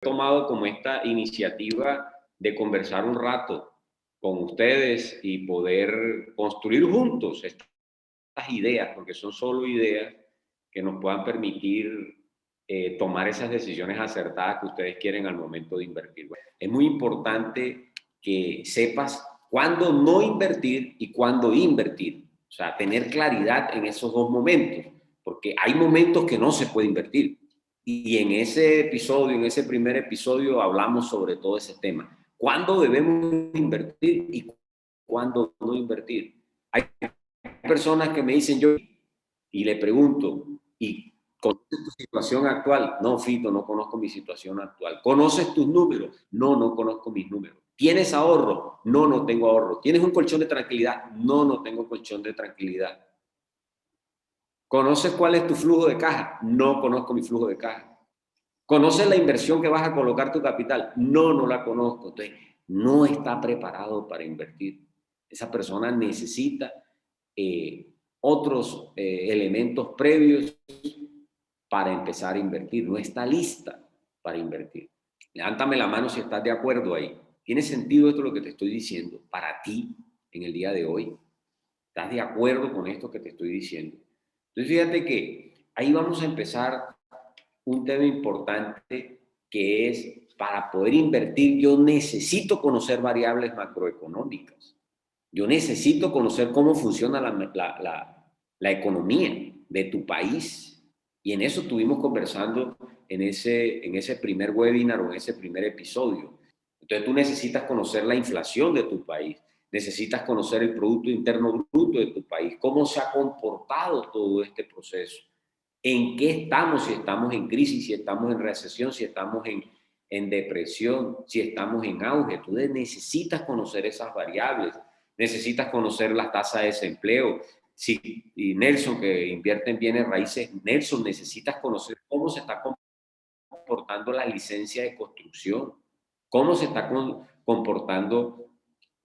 tomado como esta iniciativa de conversar un rato con ustedes y poder construir juntos estas ideas, porque son solo ideas que nos puedan permitir tomar esas decisiones acertadas que ustedes quieren al momento de invertir. Bueno, es muy importante que sepas cuándo no invertir y cuándo invertir. O sea, tener claridad en esos dos momentos, porque hay momentos que no se puede invertir. Y en ese episodio, en ese primer episodio, hablamos sobre todo ese tema. ¿Cuándo debemos invertir y cuándo no invertir? Hay personas que me dicen yo y le pregunto, ¿y conoces tu situación actual? No, Fito, no conozco mi situación actual. ¿Conoces tus números? No, no conozco mis números. ¿Tienes ahorro? No, no tengo ahorro. ¿Tienes un colchón de tranquilidad? No, no tengo colchón de tranquilidad. ¿Conoces cuál es tu flujo de caja? No conozco mi flujo de caja. ¿Conoces la inversión que vas a colocar tu capital? No, no la conozco. Entonces, no está preparado para invertir. Esa persona necesita otros elementos previos para empezar a invertir. No está lista para invertir. Levántame la mano si estás de acuerdo ahí. ¿Tiene sentido esto lo que te estoy diciendo para ti en el día de hoy? ¿Estás de acuerdo con esto que te estoy diciendo? Entonces, fíjate que ahí vamos a empezar un tema importante que es, para poder invertir, yo necesito conocer variables macroeconómicas. Yo necesito conocer cómo funciona la economía de tu país. Y en eso estuvimos conversando en ese primer webinar o en ese primer episodio. Entonces tú necesitas conocer la inflación de tu país, necesitas conocer el Producto Interno Bruto de tu país, cómo se ha comportado todo este proceso, en qué estamos, si estamos en crisis, si estamos en recesión, si estamos en depresión, si estamos en auge. Tú necesitas conocer esas variables, necesitas conocer las tasas de desempleo. Si, y Nelson, que invierte en bienes raíces, Nelson, necesitas conocer cómo se está comportando la licencia de construcción, cómo se está comportando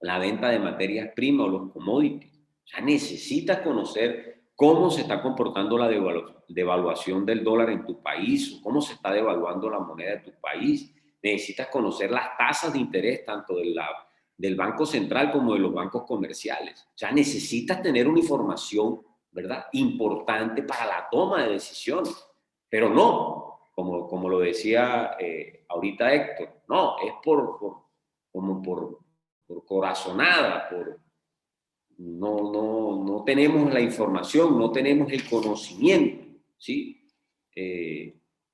la venta de materias primas o los commodities. O sea, necesitas conocer cómo se está comportando la devaluación del dólar en tu país, cómo se está devaluando la moneda de tu país. Necesitas conocer las tasas de interés tanto del Banco Central como de los bancos comerciales. O sea, necesitas tener una información, ¿verdad?, importante para la toma de decisiones. Pero no, como lo decía ahorita Héctor, no, es como por corazonada, no tenemos la información, no tenemos el conocimiento, ¿sí?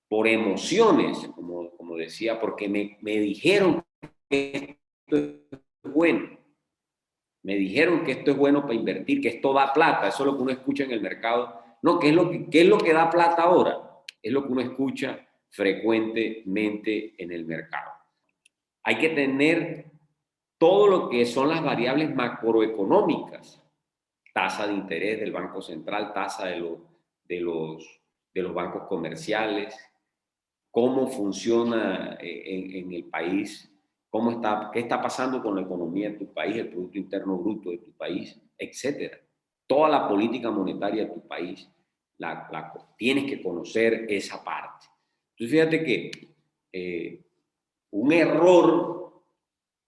Por emociones, como decía, porque me dijeron que esto es bueno, me dijeron que esto es bueno para invertir, que esto da plata, eso es lo que uno escucha en el mercado. No, ¿qué es lo que da plata ahora? Es lo que uno escucha frecuentemente en el mercado. Hay que tener todo lo que son las variables macroeconómicas, tasa de interés del Banco Central, tasa de los, de los bancos comerciales, cómo funciona en el país, qué está pasando con la economía de tu país, el Producto Interno Bruto de tu país, etcétera. Toda la política monetaria de tu país, tienes que conocer esa parte. Entonces, fíjate que un error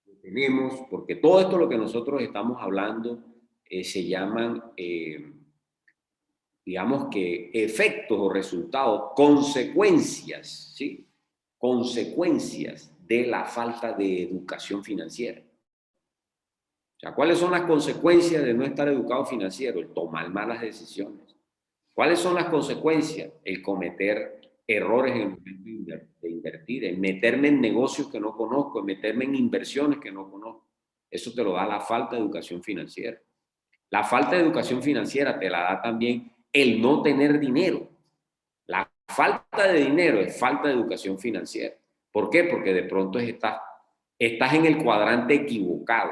que tenemos, porque todo esto lo que nosotros estamos hablando se llaman, digamos que efectos o resultados, consecuencias, ¿sí? Consecuencias de la falta de educación financiera. O sea, ¿cuáles son las consecuencias de no estar educado financiero? El tomar malas decisiones. ¿Cuáles son las consecuencias? El cometer errores en el momento de invertir, el meterme en negocios que no conozco, el meterme en inversiones que no conozco. Eso te lo da la falta de educación financiera. La falta de educación financiera te la da también el no tener dinero. La falta de dinero es falta de educación financiera. ¿Por qué? Porque de pronto estás en el cuadrante equivocado.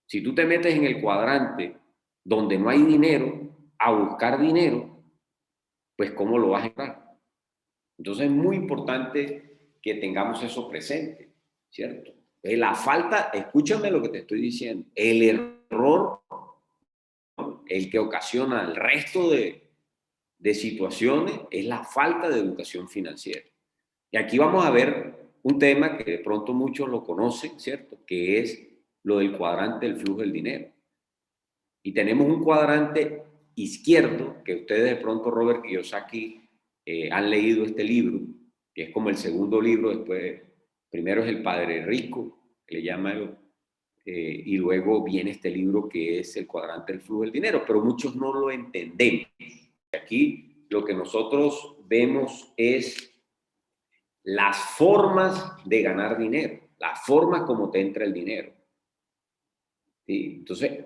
Si tú te metes en el cuadrante donde no hay dinero, a buscar dinero, pues ¿cómo lo vas a encontrar? Entonces es muy importante que tengamos eso presente, ¿cierto? La falta, escúchame lo que te estoy diciendo, el error, el que ocasiona el resto de situaciones es la falta de educación financiera. Y aquí vamos a ver un tema que de pronto muchos lo conocen, ¿cierto? Que es lo del cuadrante del flujo del dinero. Y tenemos un cuadrante izquierdo, que ustedes de pronto, Robert Kiyosaki, han leído este libro, que es como el segundo libro, después, primero es El Padre Rico, que le llama él, y luego viene este libro que es El Cuadrante del Flujo del Dinero, pero muchos no lo entendemos. Aquí lo que nosotros vemos es las formas de ganar dinero, las formas como te entra el dinero. ¿Sí? Entonces,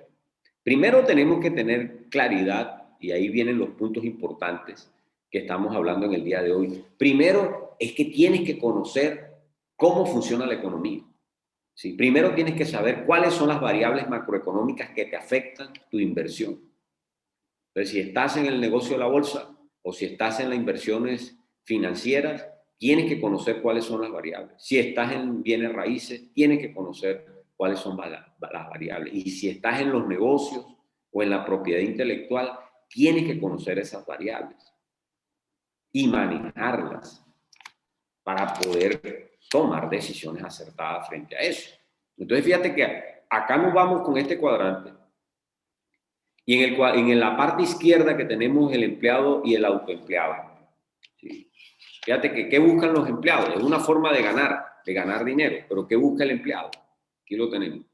primero tenemos que tener claridad, y ahí vienen los puntos importantes que estamos hablando en el día de hoy. Primero es que tienes que conocer cómo funciona la economía. ¿Sí? Primero tienes que saber cuáles son las variables macroeconómicas que te afectan tu inversión. Entonces, si estás en el negocio de la bolsa o si estás en las inversiones financieras, tienes que conocer cuáles son las variables. Si estás en bienes raíces, tienes que conocer cuáles son las variables. Y si estás en los negocios o en la propiedad intelectual, tienes que conocer esas variables y manejarlas para poder tomar decisiones acertadas frente a eso. Entonces, fíjate que acá nos vamos con este cuadrante y en la parte izquierda que tenemos el empleado y el autoempleado. ¿Sí? Fíjate que ¿qué buscan los empleados? Es una forma de ganar dinero, pero ¿qué busca el empleado? Aquí lo tenemos.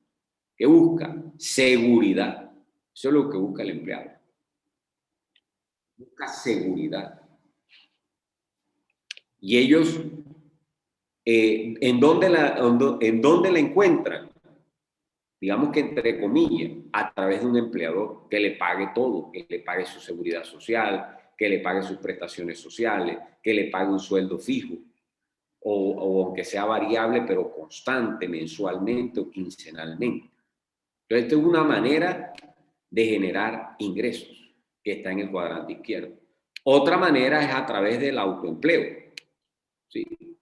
¿Qué busca? Seguridad. Eso es lo que busca el empleado. Busca seguridad. Y ellos, ¿en dónde la encuentran? Digamos que entre comillas, a través de un empleador que le pague todo, que le pague su seguridad social, que le pague sus prestaciones sociales, que le pague un sueldo fijo, o aunque sea variable, pero constante, mensualmente o quincenalmente. Entonces, esta es una manera de generar ingresos que está en el cuadrante izquierdo. Otra manera es a través del autoempleo. ¿Sí?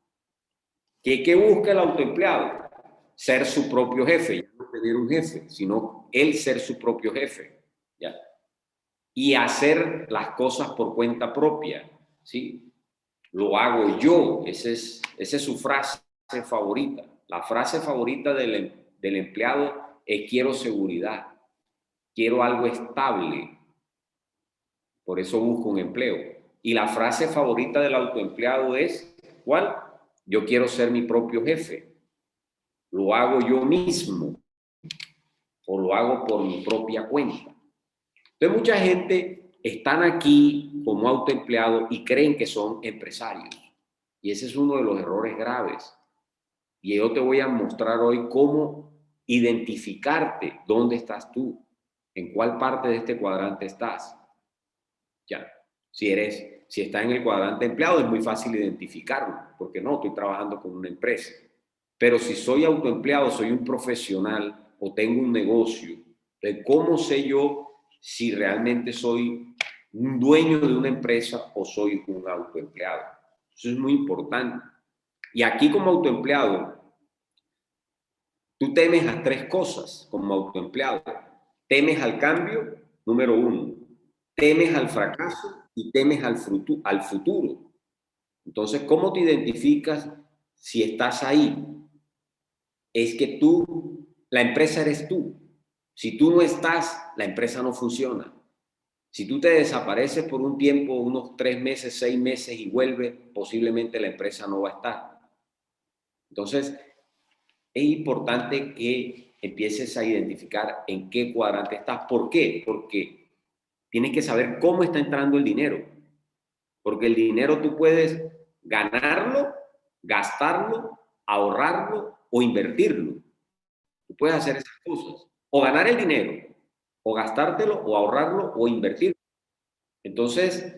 ¿Qué busca el autoempleado? Ser su propio jefe, ya no tener un jefe, sino él ser su propio jefe, ¿ya? Y hacer las cosas por cuenta propia, ¿sí? Lo hago yo, esa es su frase favorita. La frase favorita del empleado es quiero seguridad, quiero algo estable, por eso busco un empleo. Y la frase favorita del autoempleado es, ¿cuál? Yo quiero ser mi propio jefe, lo hago yo mismo o lo hago por mi propia cuenta. Entonces mucha gente están aquí como autoempleados y creen que son empresarios. Y ese es uno de los errores graves. Y yo te voy a mostrar hoy cómo identificarte dónde estás tú, en cuál parte de este cuadrante estás. Ya, si estás en el cuadrante empleado es muy fácil identificarlo, porque no, estoy trabajando con una empresa. Pero si soy autoempleado, soy un profesional o tengo un negocio, entonces, ¿cómo sé yo si realmente soy un dueño de una empresa o soy un autoempleado? Eso es muy importante. Y aquí como autoempleado, tú temes a tres cosas como autoempleado. Temes al cambio, número uno. Temes al fracaso y temes al futuro. Entonces, ¿cómo te identificas si estás ahí? Es que la empresa eres tú. Si tú no estás, la empresa no funciona. Si tú te desapareces por un tiempo, unos 3 meses, 6 meses y vuelves, posiblemente la empresa no va a estar. Entonces, es importante que empieces a identificar en qué cuadrante estás. ¿Por qué? Porque tienes que saber cómo está entrando el dinero. Porque el dinero tú puedes ganarlo, gastarlo, ahorrarlo o invertirlo. Tú puedes hacer esas cosas. O ganar el dinero, o gastártelo, o ahorrarlo, o invertirlo. Entonces,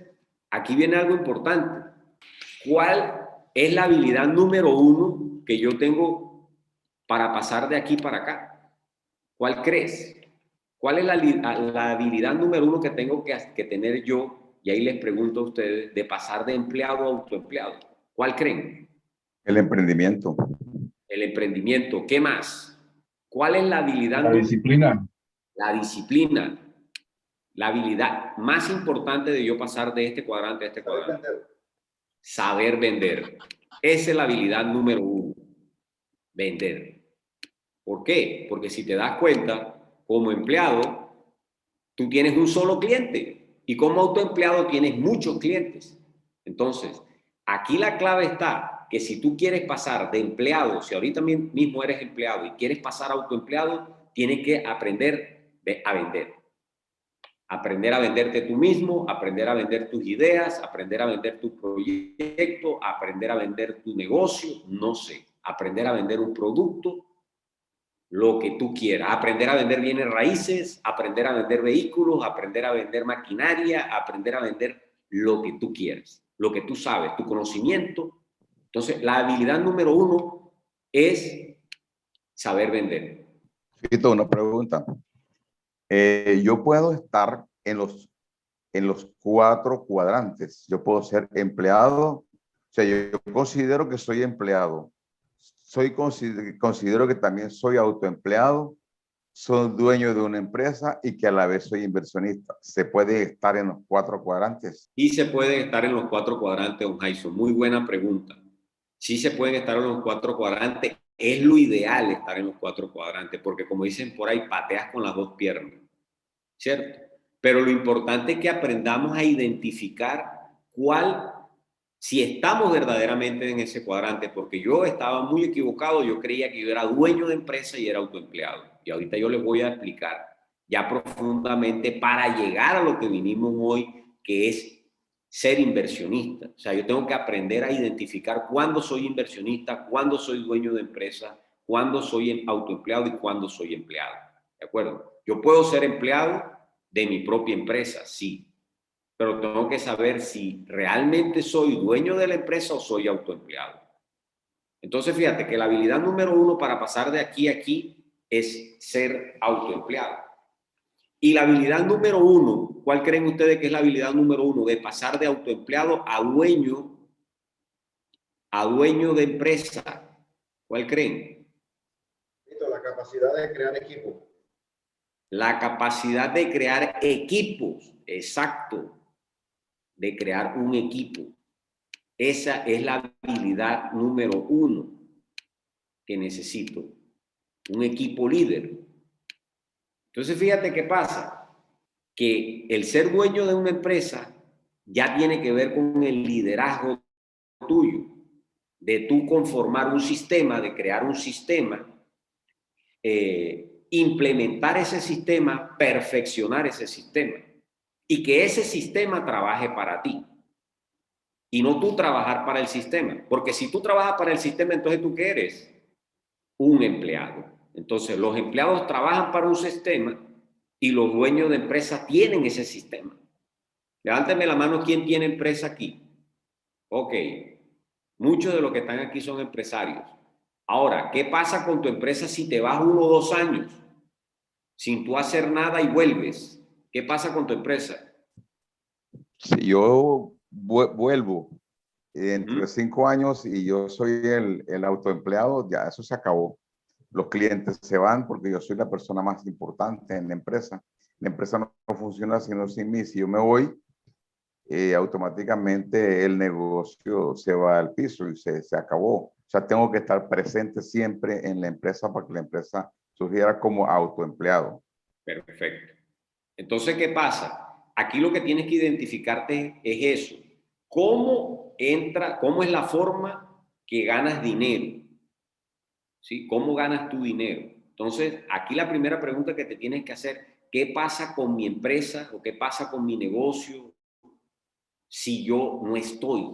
aquí viene algo importante. ¿Cuál es la habilidad número uno que yo tengo para pasar de aquí para acá? ¿Cuál crees? ¿Cuál es la habilidad número uno que tengo que tener yo? Y ahí les pregunto a ustedes, de pasar de empleado a autoempleado. ¿Cuál creen? El emprendimiento. El emprendimiento. ¿Qué más? ¿Cuál es la habilidad La número uno? disciplina. La disciplina. La habilidad más importante de yo pasar de este cuadrante a este cuadrante. Saber vender. Esa es la habilidad número uno. Vender. ¿Por qué? Porque si te das cuenta, como empleado, tú tienes un solo cliente y como autoempleado tienes muchos clientes. Entonces, aquí la clave está que si tú quieres pasar de empleado, si ahorita mismo eres empleado y quieres pasar a autoempleado, tienes que aprender a vender. Aprender a venderte tú mismo, aprender a vender tus ideas, aprender a vender tu proyecto, aprender a vender tu negocio, no sé, aprender a vender un producto, lo que tú quieras. Aprender a vender bienes raíces, aprender a vender vehículos, aprender a vender maquinaria, aprender a vender lo que tú quieras, lo que tú sabes, tu conocimiento. Entonces, la habilidad número uno es saber vender. Fito, una pregunta. Yo puedo estar en los cuatro cuadrantes. Yo puedo ser empleado, o sea, yo considero que soy empleado. Considero que también soy autoempleado, soy dueño de una empresa y que a la vez soy inversionista. ¿Se puede estar en los cuatro cuadrantes? Y se puede estar en los cuatro cuadrantes, don Jason. Muy buena pregunta. Sí se pueden estar en los cuatro cuadrantes. Es lo ideal estar en los cuatro cuadrantes, porque como dicen por ahí, pateas con las dos piernas, ¿cierto? Pero lo importante es que aprendamos a identificar si estamos verdaderamente en ese cuadrante, porque yo estaba muy equivocado, yo creía que yo era dueño de empresa y era autoempleado. Y ahorita yo les voy a explicar ya profundamente para llegar a lo que vinimos hoy, que es ser inversionista. O sea, yo tengo que aprender a identificar cuándo soy inversionista, cuándo soy dueño de empresa, cuándo soy autoempleado y cuándo soy empleado. ¿De acuerdo? Yo puedo ser empleado de mi propia empresa, sí, pero tengo que saber si realmente soy dueño de la empresa o soy autoempleado. Entonces, fíjate que la habilidad número uno para pasar de aquí a aquí es ser autoempleado. Y la habilidad número uno, ¿cuál creen ustedes que es la habilidad número uno? De pasar de autoempleado a dueño de empresa. ¿Cuál creen? La capacidad de crear equipos. La capacidad de crear equipos, exacto, de crear un equipo. Esa es la habilidad número uno que necesito, un equipo líder. Entonces, fíjate qué pasa, que el ser dueño de una empresa ya tiene que ver con el liderazgo tuyo, de tú conformar un sistema, de crear un sistema, implementar ese sistema, perfeccionar ese sistema y que ese sistema trabaje para ti y no tú trabajar para el sistema. Porque si tú trabajas para el sistema, entonces ¿tú qué eres? Un empleado. Entonces, los empleados trabajan para un sistema y los dueños de empresa tienen ese sistema. Levánteme la mano, ¿quién tiene empresa aquí? Ok, muchos de los que están aquí son empresarios. Ahora, ¿qué pasa con tu empresa si te vas 1 o 2 años sin tú hacer nada y vuelves? ¿Qué pasa con tu empresa? Si yo vuelvo dentro de 5 años y yo soy el autoempleado, ya eso se acabó. Los clientes se van porque yo soy la persona más importante en la empresa. La empresa no funciona sino sin mí. Si yo me voy, automáticamente el negocio se va al piso y se acabó. O sea, tengo que estar presente siempre en la empresa para que la empresa surgiera como autoempleado. Perfecto. Entonces, ¿qué pasa? Aquí lo que tienes que identificarte es eso. ¿Cómo es la forma que ganas dinero? ¿Sí? ¿Cómo ganas tu dinero? Entonces, aquí la primera pregunta que te tienes que hacer, ¿qué pasa con mi empresa o qué pasa con mi negocio si yo no estoy?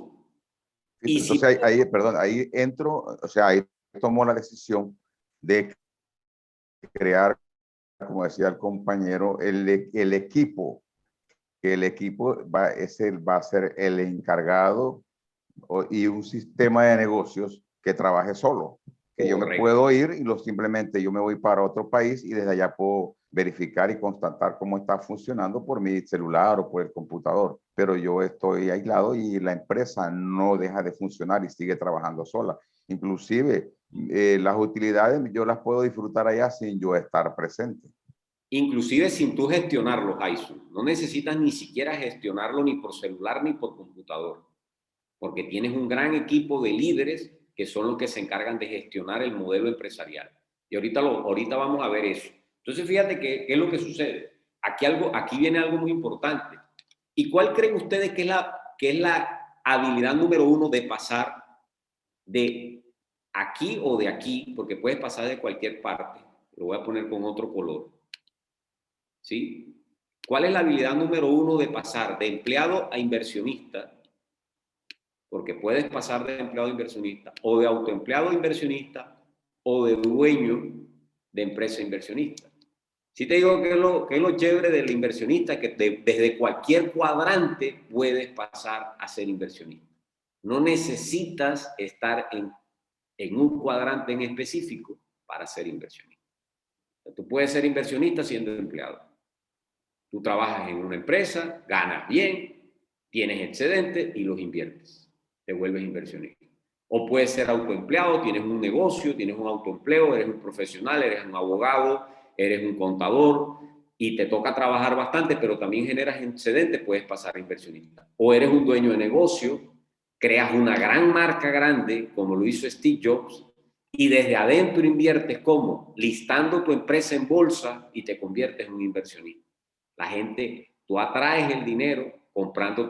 Y si, Entonces perdón, ahí entro, o sea, ahí tomo la decisión de crear, como decía el compañero, el equipo, que el equipo va a ser el encargado y un sistema de negocios que trabaje solo. Que yo me puedo ir y simplemente yo me voy para otro país y desde allá puedo verificar y constatar cómo está funcionando por mi celular o por el computador. Pero yo estoy aislado y la empresa no deja de funcionar y sigue trabajando sola. Inclusive las utilidades yo las puedo disfrutar allá sin yo estar presente. inclusive sin tú gestionarlo, Jason, no necesitas ni siquiera gestionarlo ni por celular ni por computador, porque tienes un gran equipo de líderes que son los que se encargan de gestionar el modelo empresarial. Y ahorita vamos a ver eso. Entonces, fíjate qué es lo que sucede. Aquí viene algo muy importante. ¿Y cuál creen ustedes que es la habilidad número uno de pasar de aquí o de aquí? Porque puedes pasar de cualquier parte. Lo voy a poner con otro color. ¿Sí? ¿Cuál es la habilidad número uno de pasar de empleado a inversionista? Porque puedes pasar de empleado a inversionista, o de autoempleado a inversionista, o de dueño de empresa inversionista. Si te digo que es lo chévere del inversionista, que desde cualquier cuadrante puedes pasar a ser inversionista. No necesitas estar en un cuadrante en específico para ser inversionista. Tú puedes ser inversionista siendo empleado. Tú trabajas en una empresa, ganas bien, tienes excedentes y los inviertes. Te vuelves inversionista. O puedes ser autoempleado, tienes un negocio, tienes un autoempleo, eres un profesional, eres un abogado, eres un contador y te toca trabajar bastante, pero también generas excedentes, puedes pasar a inversionista. O eres un dueño de negocio, creas una gran marca grande, como lo hizo Steve Jobs, y desde adentro inviertes como listando tu empresa en bolsa y te conviertes en un inversionista. La gente, tú atraes el dinero comprando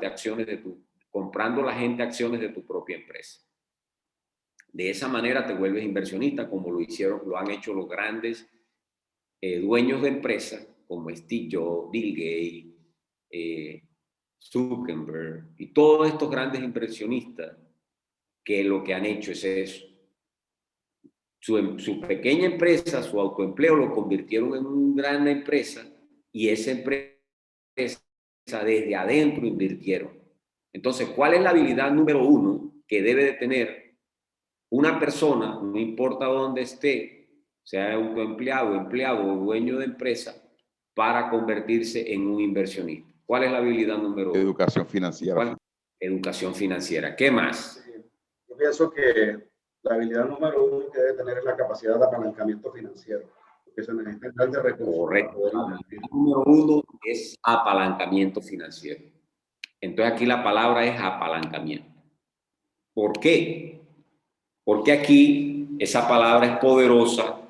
la gente acciones de tu propia empresa. De esa manera te vuelves inversionista, como lo han hecho los grandes dueños de empresas, como Steve Jobs, Bill Gates, Zuckerberg y todos estos grandes inversionistas que lo que han hecho es eso. Su pequeña empresa, su autoempleo, lo convirtieron en una gran empresa y esa empresa desde adentro invirtieron. Entonces, ¿cuál es la habilidad número uno que debe de tener una persona, no importa dónde esté, sea autoempleado, empleado o dueño de empresa, para convertirse en un inversionista? ¿Cuál es la habilidad número uno? Educación financiera. Educación financiera. ¿Qué más? Sí, yo pienso que la habilidad número uno que debe tener es la capacidad de apalancamiento financiero, porque se necesitan grandes recursos. Correcto. La habilidad número uno es apalancamiento financiero. Entonces aquí la palabra es apalancamiento. ¿Por qué? Porque aquí esa palabra es poderosa,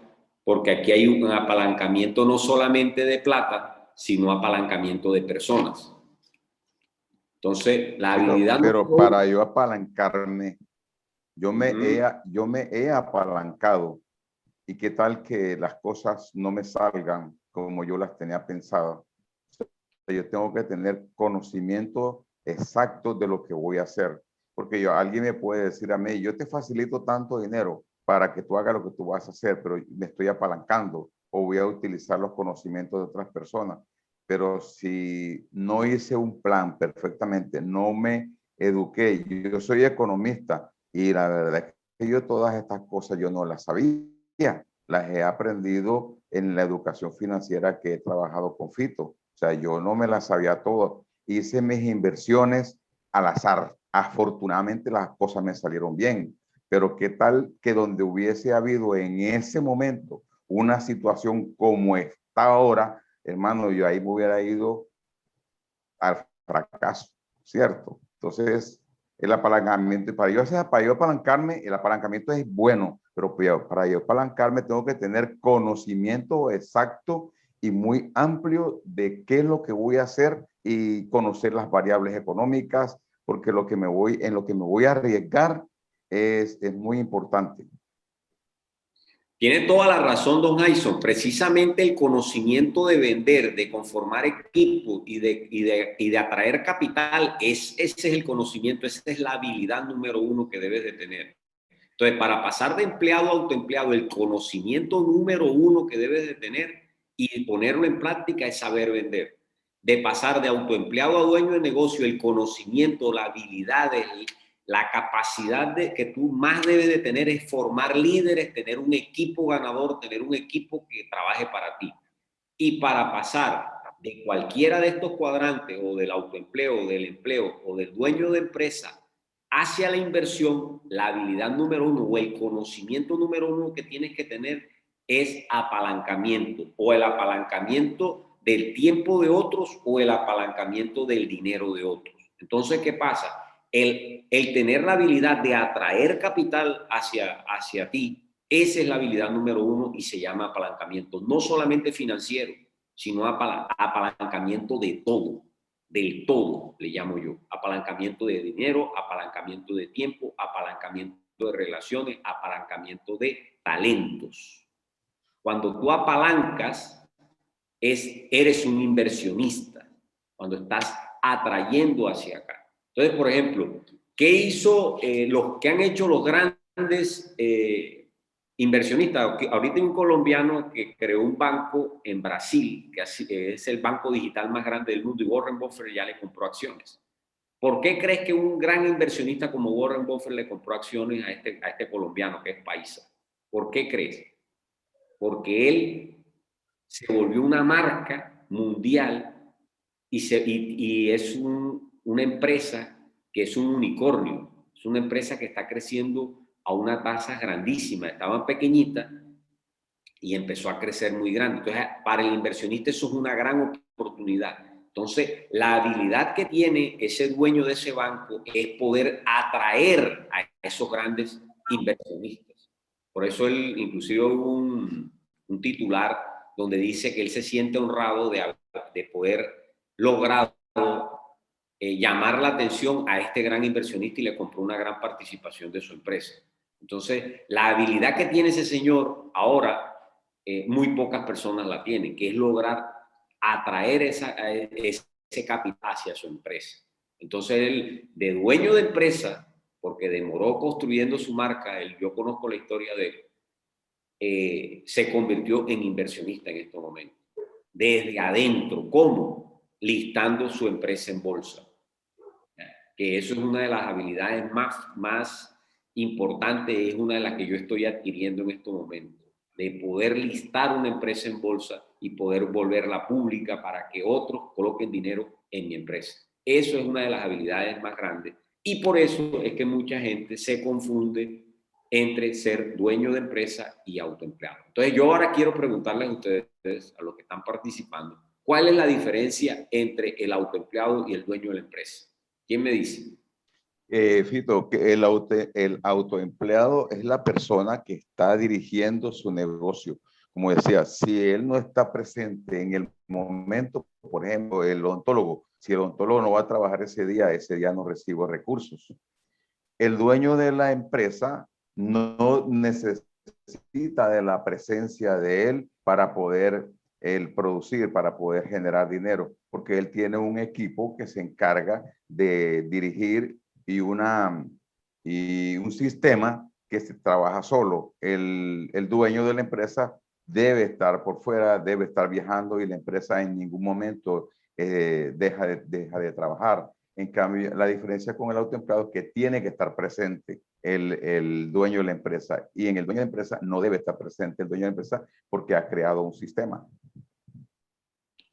porque aquí hay un apalancamiento no solamente de plata, sino apalancamiento de personas. Entonces, la habilidad... Pero para yo apalancarme, yo me he apalancado. ¿Y qué tal que las cosas no me salgan como yo las tenía pensadas? Yo tengo que tener conocimiento exacto de lo que voy a hacer. Porque alguien me puede decir a mí, yo te facilito tanto dinero para que tú hagas lo que tú vas a hacer, pero me estoy apalancando o voy a utilizar los conocimientos de otras personas. Pero si no hice un plan perfectamente, no me eduqué, yo soy economista y la verdad es que yo todas estas cosas yo no las sabía, las he aprendido en la educación financiera que he trabajado con Fito. O sea, yo no me las sabía todo. Hice mis inversiones al azar. Afortunadamente las cosas me salieron bien. Pero qué tal que donde hubiese habido en ese momento una situación como está ahora, hermano, yo ahí me hubiera ido al fracaso, ¿cierto? Entonces, el apalancamiento, para yo apalancarme, el apalancamiento es bueno, pero para yo apalancarme tengo que tener conocimiento exacto y muy amplio de qué es lo que voy a hacer y conocer las variables económicas, porque en lo que me voy a arriesgar es muy importante. Tiene toda la razón, don Jason. Precisamente el conocimiento de vender, de conformar equipo y de atraer capital, ese es el conocimiento, esa es la habilidad número uno que debes de tener. Entonces, para pasar de empleado a autoempleado, el conocimiento número uno que debes de tener y ponerlo en práctica es saber vender. De pasar de autoempleado a dueño de negocio, el conocimiento, la habilidad, la capacidad que tú más debes de tener es formar líderes, tener un equipo ganador, tener un equipo que trabaje para ti. Y para pasar de cualquiera de estos cuadrantes, o del autoempleo, o del empleo, o del dueño de empresa, hacia la inversión, la habilidad número uno o el conocimiento número uno que tienes que tener es apalancamiento, o el apalancamiento del tiempo de otros o el apalancamiento del dinero de otros. Entonces, ¿qué pasa? el tener la habilidad de atraer capital hacia ti, esa es la habilidad número uno y se llama apalancamiento. No solamente financiero, sino apalancamiento de todo, del todo, le llamo yo. Apalancamiento de dinero, apalancamiento de tiempo, apalancamiento de relaciones, apalancamiento de talentos. Cuando tú apalancas, eres un inversionista, cuando estás atrayendo hacia acá. Entonces, por ejemplo, ¿qué hizo los que han hecho los grandes inversionistas? Ahorita hay un colombiano que creó un banco en Brasil, que es el banco digital más grande del mundo, y Warren Buffett ya le compró acciones. ¿Por qué crees que un gran inversionista como Warren Buffett le compró acciones a este colombiano que es paisa? ¿Por qué crees? Porque él se volvió una marca mundial y es una empresa que es un unicornio. Es una empresa que está creciendo a una tasa grandísima. Estaba pequeñita y empezó a crecer muy grande. Entonces, para el inversionista eso es una gran oportunidad. Entonces, la habilidad que tiene ese dueño de ese banco es poder atraer a esos grandes inversionistas. Por eso él, inclusive hubo un titular donde dice que él se siente honrado de poder lograr llamar la atención a este gran inversionista y le compró una gran participación de su empresa. Entonces, la habilidad que tiene ese señor ahora, muy pocas personas la tienen, que es lograr atraer ese capital hacia su empresa. Entonces, él, de dueño de empresa, porque demoró construyendo su marca, yo conozco la historia de él, se convirtió en inversionista en estos momentos. Desde adentro, ¿cómo? Listando su empresa en bolsa. Que eso es una de las habilidades más importantes, es una de las que yo estoy adquiriendo en estos momentos, de poder listar una empresa en bolsa y poder volverla pública para que otros coloquen dinero en mi empresa. Eso es una de las habilidades más grandes y por eso es que mucha gente se confunde entre ser dueño de empresa y autoempleado. Entonces yo ahora quiero preguntarles a ustedes, a los que están participando, ¿cuál es la diferencia entre el autoempleado y el dueño de la empresa? ¿Quién me dice? Fito, que el autoempleado es la persona que está dirigiendo su negocio. Como decía, si él no está presente en el momento, por ejemplo, el odontólogo, si el odontólogo no va a trabajar ese día no recibe recursos. El dueño de la empresa no necesita de la presencia de él para poder producir, para poder generar dinero, porque él tiene un equipo que se encarga de dirigir y un sistema que se trabaja solo. El dueño de la empresa debe estar por fuera, debe estar viajando y la empresa en ningún momento deja de trabajar. En cambio, la diferencia con el autoempleado es que tiene que estar presente el dueño de la empresa, y en el dueño de la empresa no debe estar presente el dueño de la empresa porque ha creado un sistema.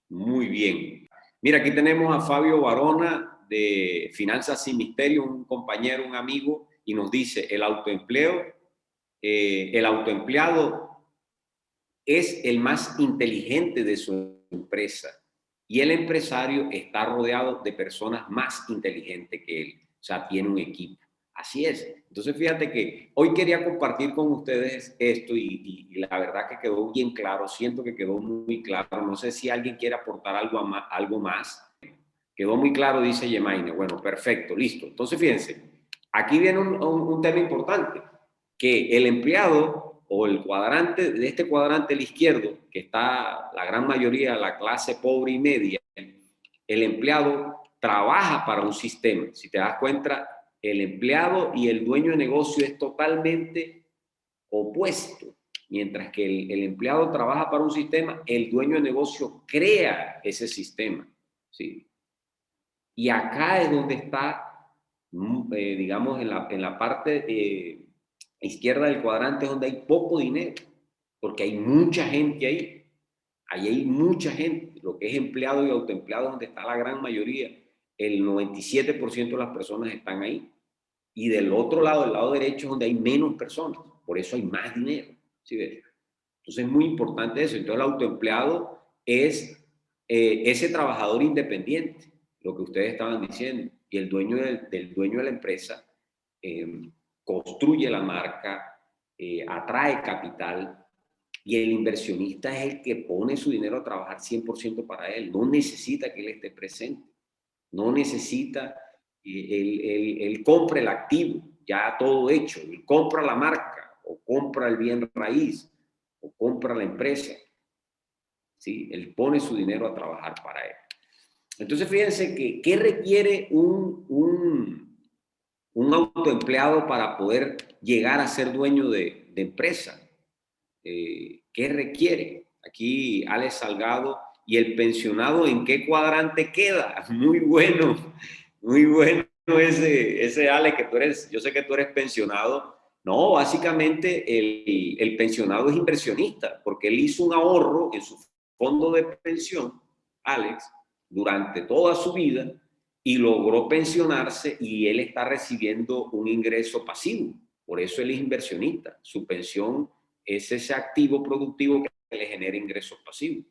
Muy bien. Mira, aquí tenemos a Fabio Barona de Finanzas Sin Misterio, un compañero, un amigo, y nos dice, el autoempleado es el más inteligente de su empresa y el empresario está rodeado de personas más inteligentes que él. O sea, tiene un equipo. Así es. Entonces, fíjate que hoy quería compartir con ustedes esto y la verdad que quedó bien claro. Siento que quedó muy claro. No sé si alguien quiere aportar algo más. Quedó muy claro, dice Yemaine. Bueno, perfecto, listo. Entonces, fíjense, aquí viene un tema importante, que el empleado o el cuadrante, de este cuadrante al izquierdo, que está la gran mayoría, la clase pobre y media, el empleado trabaja para un sistema. Si te das cuenta, el empleado y el dueño de negocio es totalmente opuesto. Mientras que el empleado trabaja para un sistema, el dueño de negocio crea ese sistema. ¿Sí? Y acá es donde está, digamos, en la parte izquierda del cuadrante, es donde hay poco dinero, porque hay mucha gente ahí. Ahí hay mucha gente, lo que es empleado y autoempleado, donde está la gran mayoría. El 97% de las personas están ahí. Y del otro lado, del lado derecho, es donde hay menos personas. Por eso hay más dinero. ¿Sí ves? Entonces es muy importante eso. Entonces el autoempleado es ese trabajador independiente, lo que ustedes estaban diciendo. y el dueño del dueño de la empresa construye la marca, atrae capital, y el inversionista es el que pone su dinero a trabajar 100% para él. No necesita que él esté presente. No necesita, él compra el activo, ya todo hecho. Él compra la marca, o compra el bien raíz, o compra la empresa. ¿Sí? Él pone su dinero a trabajar para él. Entonces, fíjense que, ¿qué requiere un autoempleado para poder llegar a ser dueño de empresa? ¿Qué requiere? Aquí Alex Salgado, y el pensionado, ¿en qué cuadrante queda? Muy bueno ese Alex, que tú eres, yo sé que tú eres pensionado. No, básicamente el pensionado es inversionista, porque él hizo un ahorro en su fondo de pensión, Alex, durante toda su vida, y logró pensionarse, y él está recibiendo un ingreso pasivo. Por eso él es inversionista. Su pensión es ese activo productivo que le genera ingresos pasivos.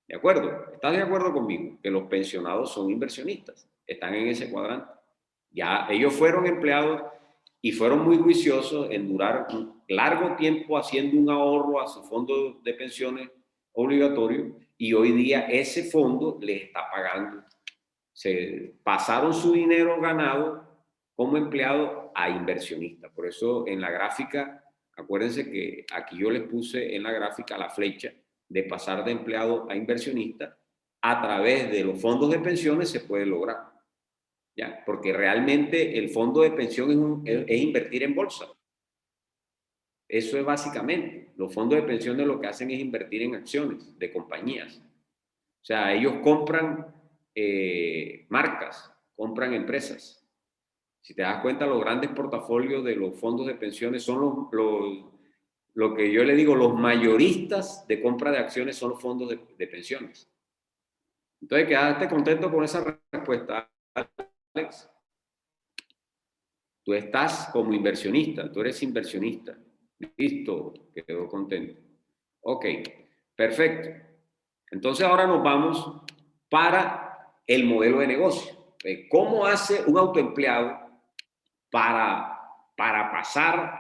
¿De acuerdo? ¿Estás de acuerdo conmigo? Que los pensionados son inversionistas, están en ese cuadrante. Ya ellos fueron empleados y fueron muy juiciosos en durar un largo tiempo haciendo un ahorro a su fondo de pensiones obligatorio, y hoy día ese fondo les está pagando. Se pasaron su dinero ganado como empleado a inversionista. Por eso en la gráfica, acuérdense que aquí yo les puse en la gráfica la flecha de pasar de empleado a inversionista. A través de los fondos de pensiones se puede lograr, ¿ya? Porque realmente el fondo de pensión es invertir en bolsa. Eso es básicamente. Los fondos de pensiones lo que hacen es invertir en acciones de compañías. O sea, ellos compran marcas, compran empresas. Si te das cuenta, los grandes portafolios de los fondos de pensiones son lo que yo le digo, los mayoristas de compra de acciones son los fondos de pensiones. Entonces, quedaste contento con esa respuesta, Alex. Tú estás como inversionista, tú eres inversionista. Listo, quedó contento. Ok, perfecto. Entonces ahora nos vamos para el modelo de negocio. ¿Cómo hace un autoempleado para pasar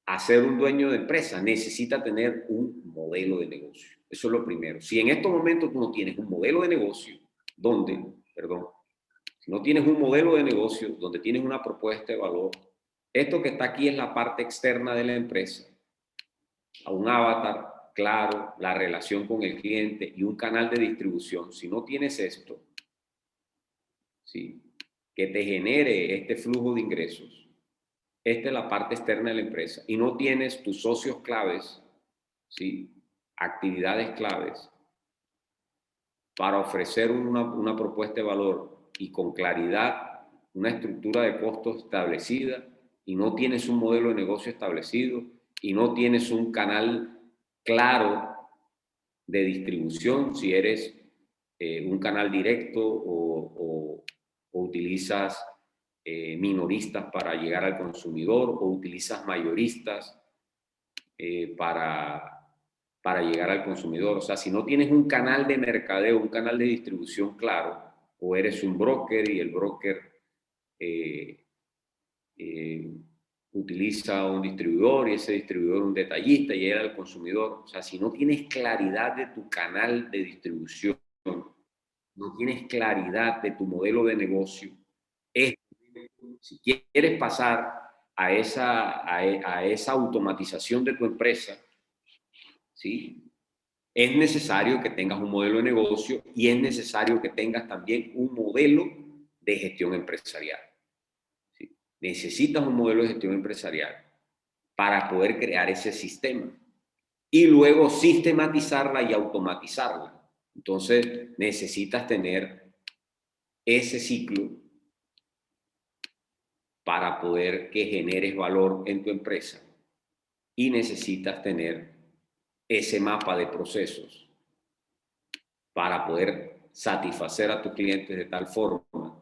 a ser un dueño de empresa? Necesita tener un modelo de negocio. Eso es lo primero. Si en estos momentos tú no tienes un modelo de negocio, si no tienes un modelo de negocio donde tienes una propuesta de valor, esto que está aquí es la parte externa de la empresa, a un avatar claro, la relación con el cliente y un canal de distribución. Si no tienes esto, ¿sí?, que te genere este flujo de ingresos, esta es la parte externa de la empresa, y no tienes tus socios claves, ¿sí?, actividades claves para ofrecer una propuesta de valor y con claridad una estructura de costos establecida, y no tienes un modelo de negocio establecido, y no tienes un canal claro de distribución, si eres un canal directo o utilizas minoristas para llegar al consumidor, o utilizas mayoristas para llegar al consumidor. O sea, si no tienes un canal de mercadeo, un canal de distribución claro, o eres un broker y el broker utiliza un distribuidor y ese distribuidor un detallista y llega al consumidor. O sea, si no tienes claridad de tu canal de distribución, no tienes claridad de tu modelo de negocio, si quieres pasar a esa automatización de tu empresa, ¿sí?, es necesario que tengas un modelo de negocio, y es necesario que tengas también un modelo de gestión empresarial. ¿Sí? Necesitas un modelo de gestión empresarial para poder crear ese sistema y luego sistematizarla y automatizarla. Entonces necesitas tener ese ciclo para poder que generes valor en tu empresa, y necesitas tener ese mapa de procesos para poder satisfacer a tus clientes de tal forma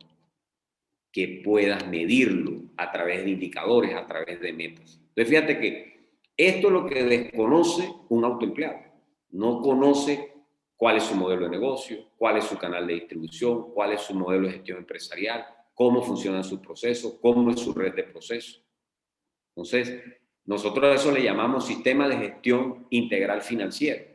que puedas medirlo a través de indicadores, a través de metas. Entonces, fíjate que esto es lo que desconoce un autoempleado. No conoce cuál es su modelo de negocio, cuál es su canal de distribución, cuál es su modelo de gestión empresarial, cómo funcionan sus procesos, cómo es su red de procesos. Entonces, nosotros a eso le llamamos sistema de gestión integral financiero,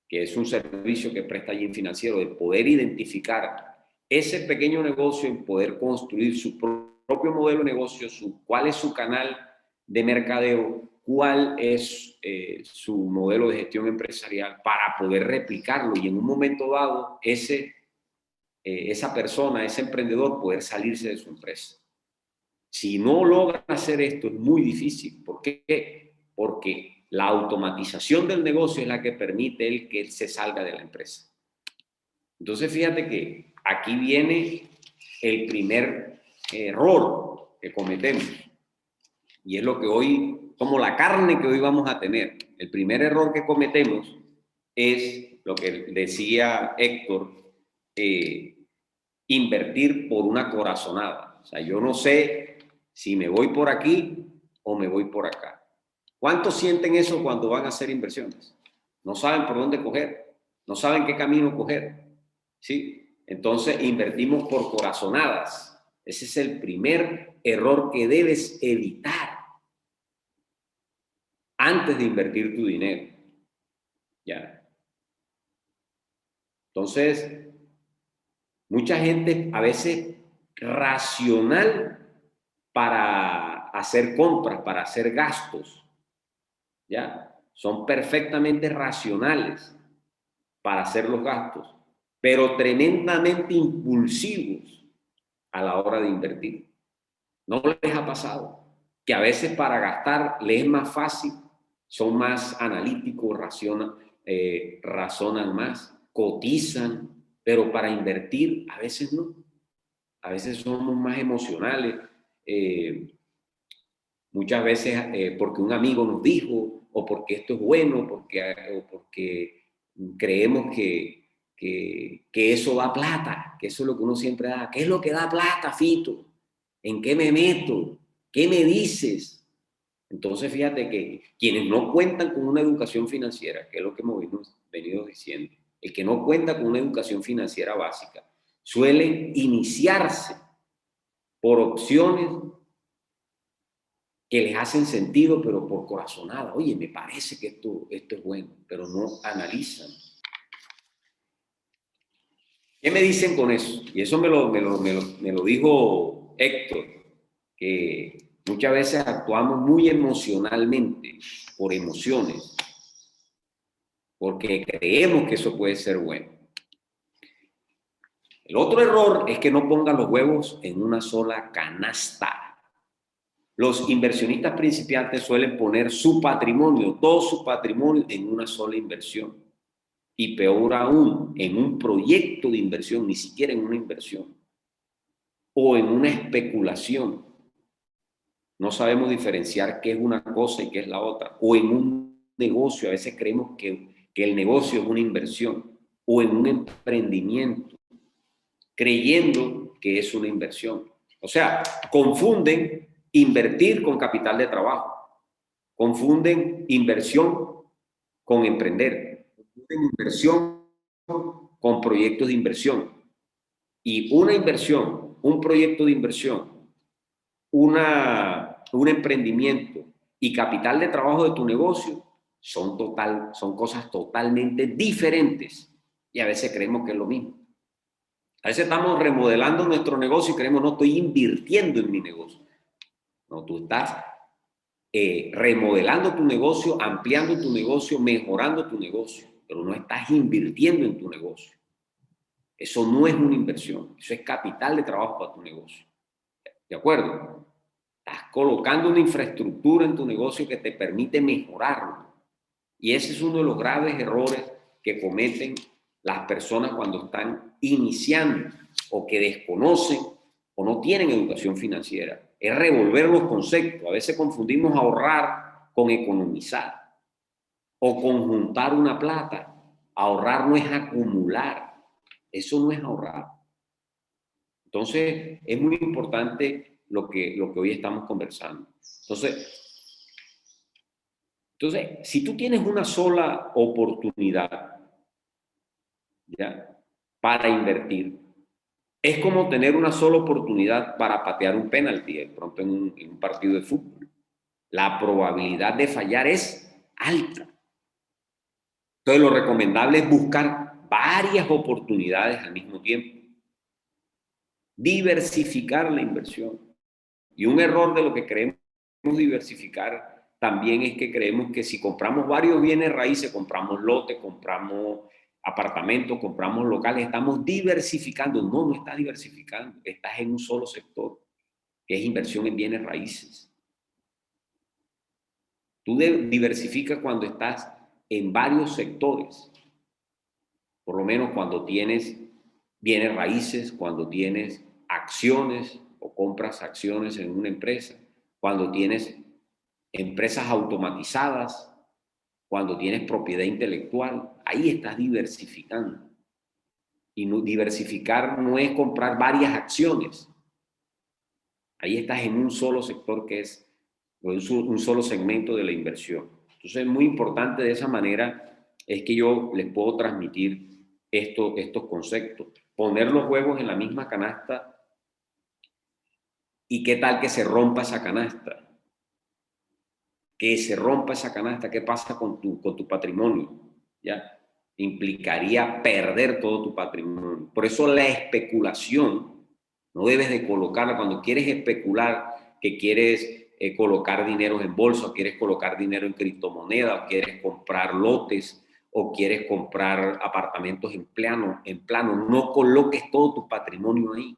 que es un servicio que presta allí en Financiero, de poder identificar ese pequeño negocio y poder construir su propio modelo de negocio, cuál es su canal de mercadeo, cuál es su modelo de gestión empresarial para poder replicarlo y en un momento dado esa persona, ese emprendedor, poder salirse de su empresa. Si no logra hacer esto es muy difícil. ¿Por qué? Porque la automatización del negocio es la que permite que él se salga de la empresa. Entonces fíjate que aquí viene el primer error que cometemos y es lo que hoy, como la carne que hoy vamos a tener. El primer error que cometemos es lo que decía Héctor, invertir por una corazonada. O sea, yo no sé si me voy por aquí o me voy por acá. ¿Cuántos sienten eso cuando van a hacer inversiones? No saben por dónde coger, no saben qué camino coger, ¿sí? Entonces invertimos por corazonadas. Ese es el primer error que debes evitar antes de invertir tu dinero. ¿Ya? Entonces, mucha gente a veces racional para hacer compras, para hacer gastos, ¿ya? Son perfectamente racionales para hacer los gastos, pero tremendamente impulsivos a la hora de invertir. ¿No les ha pasado? Que a veces para gastar les es más fácil, son más analíticos, razonan más, cotizan, pero para invertir a veces no. A veces somos más emocionales. Muchas veces porque un amigo nos dijo, o porque esto es bueno, o porque creemos que eso da plata, que eso es lo que uno siempre da. ¿Qué es lo que da plata, Fito? ¿En qué me meto? ¿Qué me dices? Entonces, fíjate que quienes no cuentan con una educación financiera, que es lo que hemos venido diciendo, el que no cuenta con una educación financiera básica, suelen iniciarse por opciones que les hacen sentido, pero por corazonada. Oye, me parece que esto es bueno, pero no analizan. ¿Qué me dicen con eso? Y eso me lo dijo Héctor, que muchas veces actuamos muy emocionalmente, por emociones, porque creemos que eso puede ser bueno. El otro error es que no pongan los huevos en una sola canasta. Los inversionistas principiantes suelen poner su patrimonio, todo su patrimonio, en una sola inversión. Y peor aún, en un proyecto de inversión, ni siquiera en una inversión. O en una especulación. No sabemos diferenciar qué es una cosa y qué es la otra. O en un negocio, a veces creemos que el negocio es una inversión. O en un emprendimiento, creyendo que es una inversión. O sea, confunden invertir con capital de trabajo. Confunden inversión con emprender. Confunden inversión con proyectos de inversión. Y una inversión, un proyecto de inversión, un emprendimiento y capital de trabajo de tu negocio son cosas totalmente diferentes. Y a veces creemos que es lo mismo. A veces estamos remodelando nuestro negocio y creemos, no, estoy invirtiendo en mi negocio. No, tú estás remodelando tu negocio, ampliando tu negocio, mejorando tu negocio, pero no estás invirtiendo en tu negocio. Eso no es una inversión, eso es capital de trabajo para tu negocio. ¿De acuerdo? Estás colocando una infraestructura en tu negocio que te permite mejorarlo. Y ese es uno de los graves errores que cometen las personas cuando están iniciando o que desconocen o no tienen educación financiera. Es revolver los conceptos. A veces confundimos ahorrar con economizar o con juntar una plata. Ahorrar no es acumular. Eso no es ahorrar. Entonces, es muy importante lo que hoy estamos conversando. Entonces, si tú tienes una sola oportunidad ¿ya? Para invertir. Es como tener una sola oportunidad para patear un penalti, de pronto en un partido de fútbol. La probabilidad de fallar es alta. Entonces, lo recomendable es buscar varias oportunidades al mismo tiempo. Diversificar la inversión. Y un error de lo que creemos diversificar también es que creemos que si compramos varios bienes raíces, compramos lotes, compramos apartamentos, compramos locales, estamos diversificando. No, no estás diversificando, estás en un solo sector, que es inversión en bienes raíces. Tú diversificas cuando estás en varios sectores, por lo menos cuando tienes bienes raíces, cuando tienes acciones o compras acciones en una empresa, cuando tienes empresas automatizadas, cuando tienes propiedad intelectual, ahí estás diversificando. Y no, diversificar no es comprar varias acciones. Ahí estás en un solo sector que es un solo segmento de la inversión. Entonces es muy importante de esa manera es que yo les puedo transmitir estos conceptos. Poner los huevos en la misma canasta y qué tal que se rompa esa canasta. Que se rompa esa canasta, ¿qué pasa con tu patrimonio? ¿Ya? Implicaría perder todo tu patrimonio. Por eso la especulación, no debes de colocarla cuando quieres especular, que quieres colocar dinero en bolsa, o quieres colocar dinero en criptomonedas, o quieres comprar lotes, o quieres comprar apartamentos en plano, no coloques todo tu patrimonio ahí.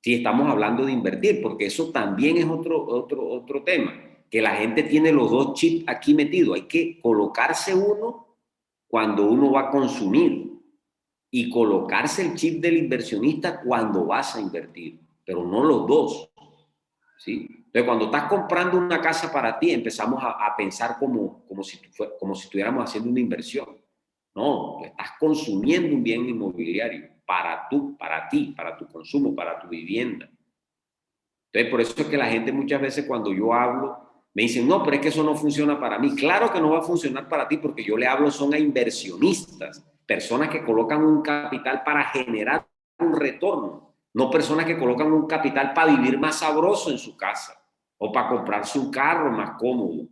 Si estamos hablando de invertir, porque eso también es otro tema, que la gente tiene los dos chips aquí metidos. Hay que colocarse uno cuando uno va a consumir y colocarse el chip del inversionista cuando vas a invertir, pero no los dos, ¿sí? Entonces, cuando estás comprando una casa para ti, empezamos a pensar como si estuviéramos haciendo una inversión. No, tú estás consumiendo un bien inmobiliario para ti, para tu consumo, para tu vivienda. Entonces, por eso es que la gente muchas veces cuando yo hablo, me dicen, no, pero es que eso no funciona para mí. Claro que no va a funcionar para ti porque yo le hablo son a inversionistas, personas que colocan un capital para generar un retorno, no personas que colocan un capital para vivir más sabroso en su casa o para comprarse un carro más cómodo.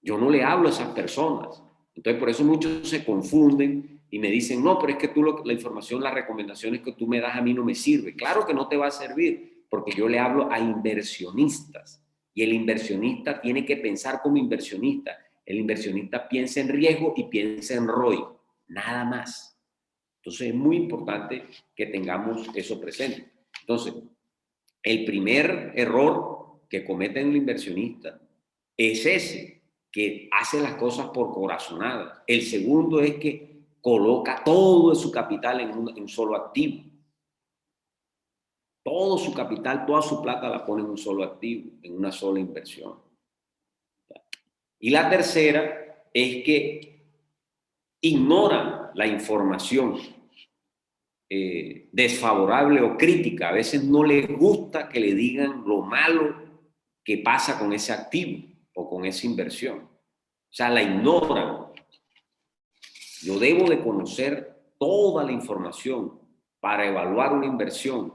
Yo no le hablo a esas personas. Entonces, por eso muchos se confunden y me dicen, no, pero es que tú la información, las recomendaciones que tú me das a mí no me sirve. Claro que no te va a servir, porque yo le hablo a inversionistas. Y el inversionista tiene que pensar como inversionista. El inversionista piensa en riesgo y piensa en ROI, nada más. Entonces, es muy importante que tengamos eso presente. Entonces, el primer error que comete el inversionista es ese, que hace las cosas por corazonada. El segundo es que coloca todo su capital en un solo activo. Todo su capital, toda su plata la pone en un solo activo, en una sola inversión. Y la tercera es que ignoran la información desfavorable o crítica. A veces no les gusta que le digan lo malo que pasa con ese activo o con esa inversión. O sea, la ignoran. Yo debo de conocer toda la información para evaluar una inversión,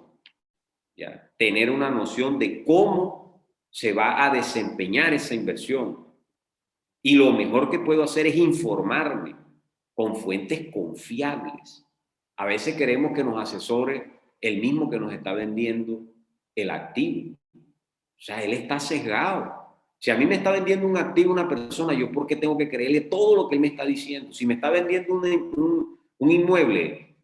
¿ya? Tener una noción de cómo se va a desempeñar esa inversión. Y lo mejor que puedo hacer es informarme con fuentes confiables. A veces queremos que nos asesore el mismo que nos está vendiendo el activo. O sea, él está sesgado. Si a mí me está vendiendo un activo una persona, ¿yo por qué tengo que creerle todo lo que él me está diciendo? Si me está vendiendo un inmueble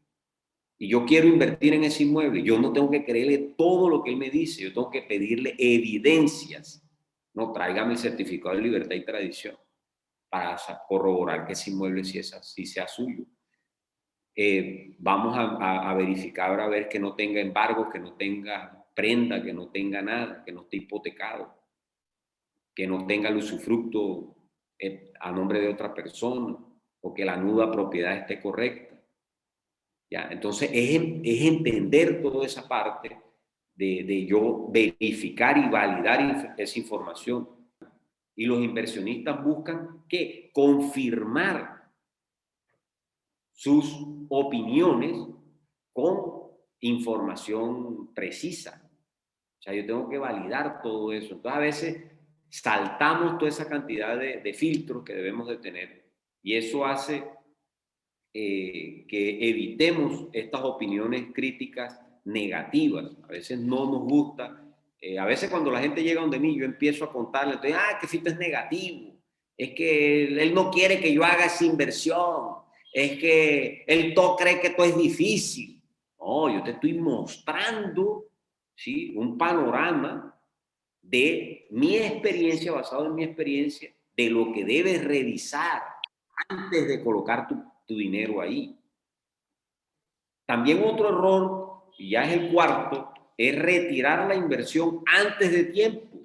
y yo quiero invertir en ese inmueble, yo no tengo que creerle todo lo que él me dice, yo tengo que pedirle evidencias. No, tráigame el certificado de libertad y tradición para corroborar que ese inmueble sí sea suyo. Vamos a verificar a ver que no tenga embargo, que no tenga prenda, que no tenga nada, que no esté hipotecado, que no tenga el usufructo a nombre de otra persona o que la nuda propiedad esté correcta. ¿Ya? Entonces es entender toda esa parte de yo verificar y validar esa información. Y los inversionistas buscan ¿qué? Confirmar sus opiniones con información precisa. O sea, yo tengo que validar todo eso. Entonces, a veces saltamos toda esa cantidad de filtros que debemos de tener y eso hace que evitemos estas opiniones críticas negativas. A veces no nos gusta. A veces cuando la gente llega donde mí, yo empiezo a contarle, entonces, que Fito es negativo, es que él no quiere que yo haga esa inversión, es que él todo cree que esto es difícil. No, yo te estoy mostrando, ¿sí?, un panorama de mi experiencia, basado en mi experiencia, de lo que debes revisar antes de colocar tu dinero ahí. También otro error, y ya es el cuarto, es retirar la inversión antes de tiempo.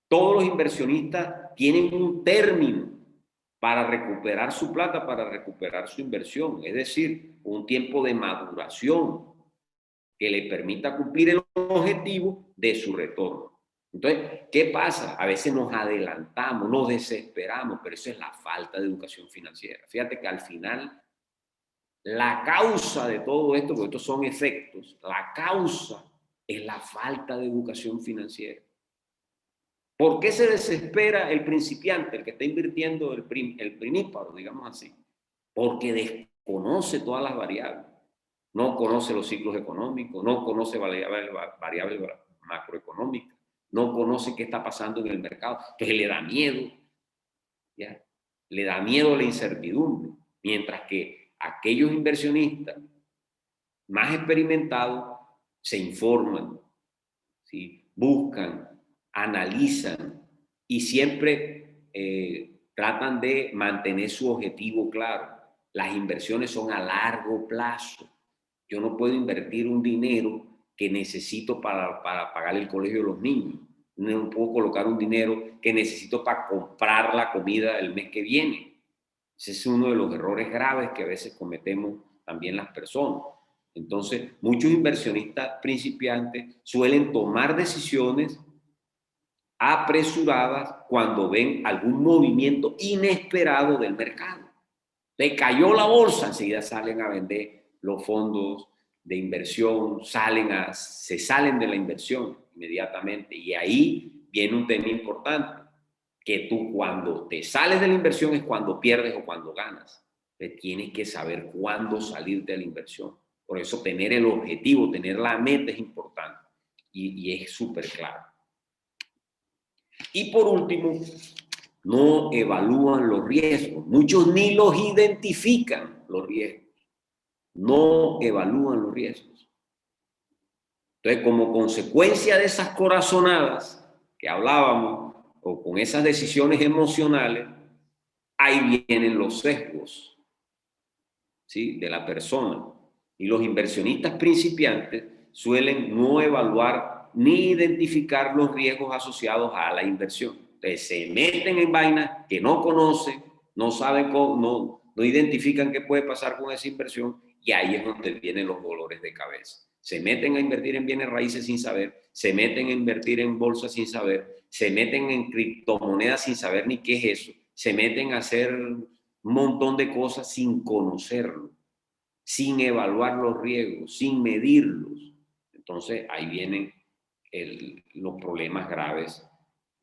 Todos los inversionistas tienen un término para recuperar su plata, para recuperar su inversión, es decir, un tiempo de maduración que le permita cumplir el objetivo de su retorno. Entonces, ¿qué pasa? A veces nos adelantamos, nos desesperamos, pero eso es la falta de educación financiera. Fíjate que al final, la causa de todo esto, porque estos son efectos, la causa es la falta de educación financiera. ¿Por qué se desespera el principiante, el que está invirtiendo, el primíparo, digamos así? Porque desconoce todas las variables. No conoce los ciclos económicos, no conoce variables macroeconómicas, no conoce qué está pasando en el mercado. Entonces le da miedo, ¿ya? Le da miedo la incertidumbre. Mientras que aquellos inversionistas más experimentados se informan, ¿sí?, buscan, analizan y siempre tratan de mantener su objetivo claro. Las inversiones son a largo plazo. Yo no puedo invertir un dinero que necesito para pagar el colegio de los niños. No puedo colocar un dinero que necesito para comprar la comida el mes que viene. Ese es uno de los errores graves que a veces cometemos también las personas. Entonces, muchos inversionistas principiantes suelen tomar decisiones apresuradas cuando ven algún movimiento inesperado del mercado. Le cayó la bolsa, enseguida salen a vender los fondos de inversión, se salen de la inversión inmediatamente. Y ahí viene un tema importante, que tú cuando te sales de la inversión es cuando pierdes o cuando ganas. Entonces, tienes que saber cuándo salir de la inversión. Por eso tener el objetivo, tener la meta es importante y es súper claro. Y por último, no evalúan los riesgos. Muchos ni los identifican, los riesgos. No evalúan los riesgos. Entonces, como consecuencia de esas corazonadas que hablábamos, o con esas decisiones emocionales, ahí vienen los sesgos, ¿sí?, de la persona. Y los inversionistas principiantes suelen no evaluar ni identificar los riesgos asociados a la inversión. Entonces, se meten en vainas que no conocen, no saben cómo, no identifican qué puede pasar con esa inversión, y ahí es donde vienen los dolores de cabeza. Se meten a invertir en bienes raíces sin saber, se meten a invertir en bolsa sin saber, se meten en criptomonedas sin saber ni qué es eso, se meten a hacer un montón de cosas sin conocerlo, sin evaluar los riesgos, sin medirlos. Entonces ahí vienen los problemas graves.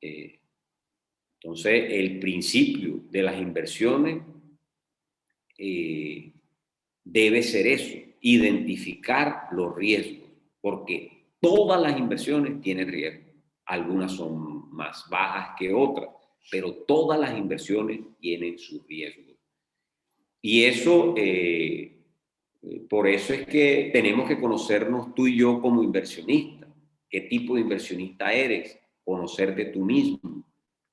Entonces el principio de las inversiones debe ser eso, identificar los riesgos, porque todas las inversiones tienen riesgo. Algunas son más bajas que otras, pero todas las inversiones tienen sus riesgos. Y eso, por eso es que tenemos que conocernos tú y yo como inversionistas. ¿Qué tipo de inversionista eres? Conocerte tú mismo.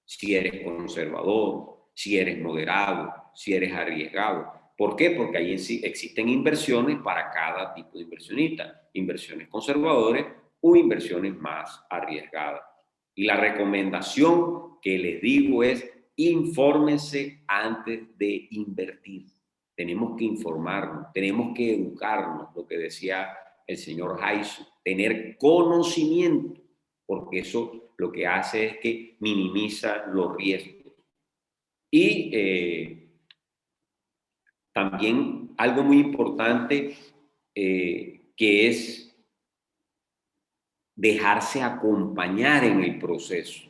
Si eres conservador, si eres moderado, si eres arriesgado. ¿Por qué? Porque ahí existen inversiones para cada tipo de inversionista. Inversiones conservadoras o inversiones más arriesgadas. Y la recomendación que les digo es: infórmense antes de invertir. Tenemos que informarnos, tenemos que educarnos, lo que decía el señor Haizu, tener conocimiento, porque eso lo que hace es que minimiza los riesgos. Y también algo muy importante que es dejarse acompañar en el proceso.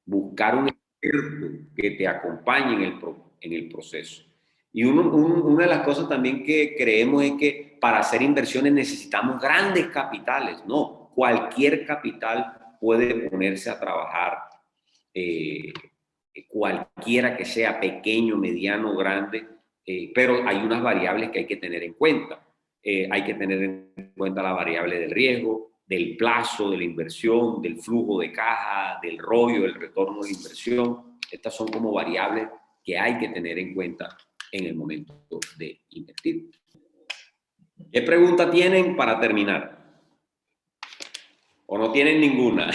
Buscar un experto que te acompañe en el proceso. Y una de las cosas también que creemos es que para hacer inversiones necesitamos grandes capitales. No, cualquier capital puede ponerse a trabajar, cualquiera que sea, pequeño, mediano, grande, pero hay unas variables que hay que tener en cuenta. Hay que tener en cuenta la variable del riesgo, del plazo de la inversión, del flujo de caja, del rollo, del retorno de inversión. Estas son como variables que hay que tener en cuenta en el momento de invertir. ¿Qué pregunta tienen para terminar? ¿O no tienen ninguna?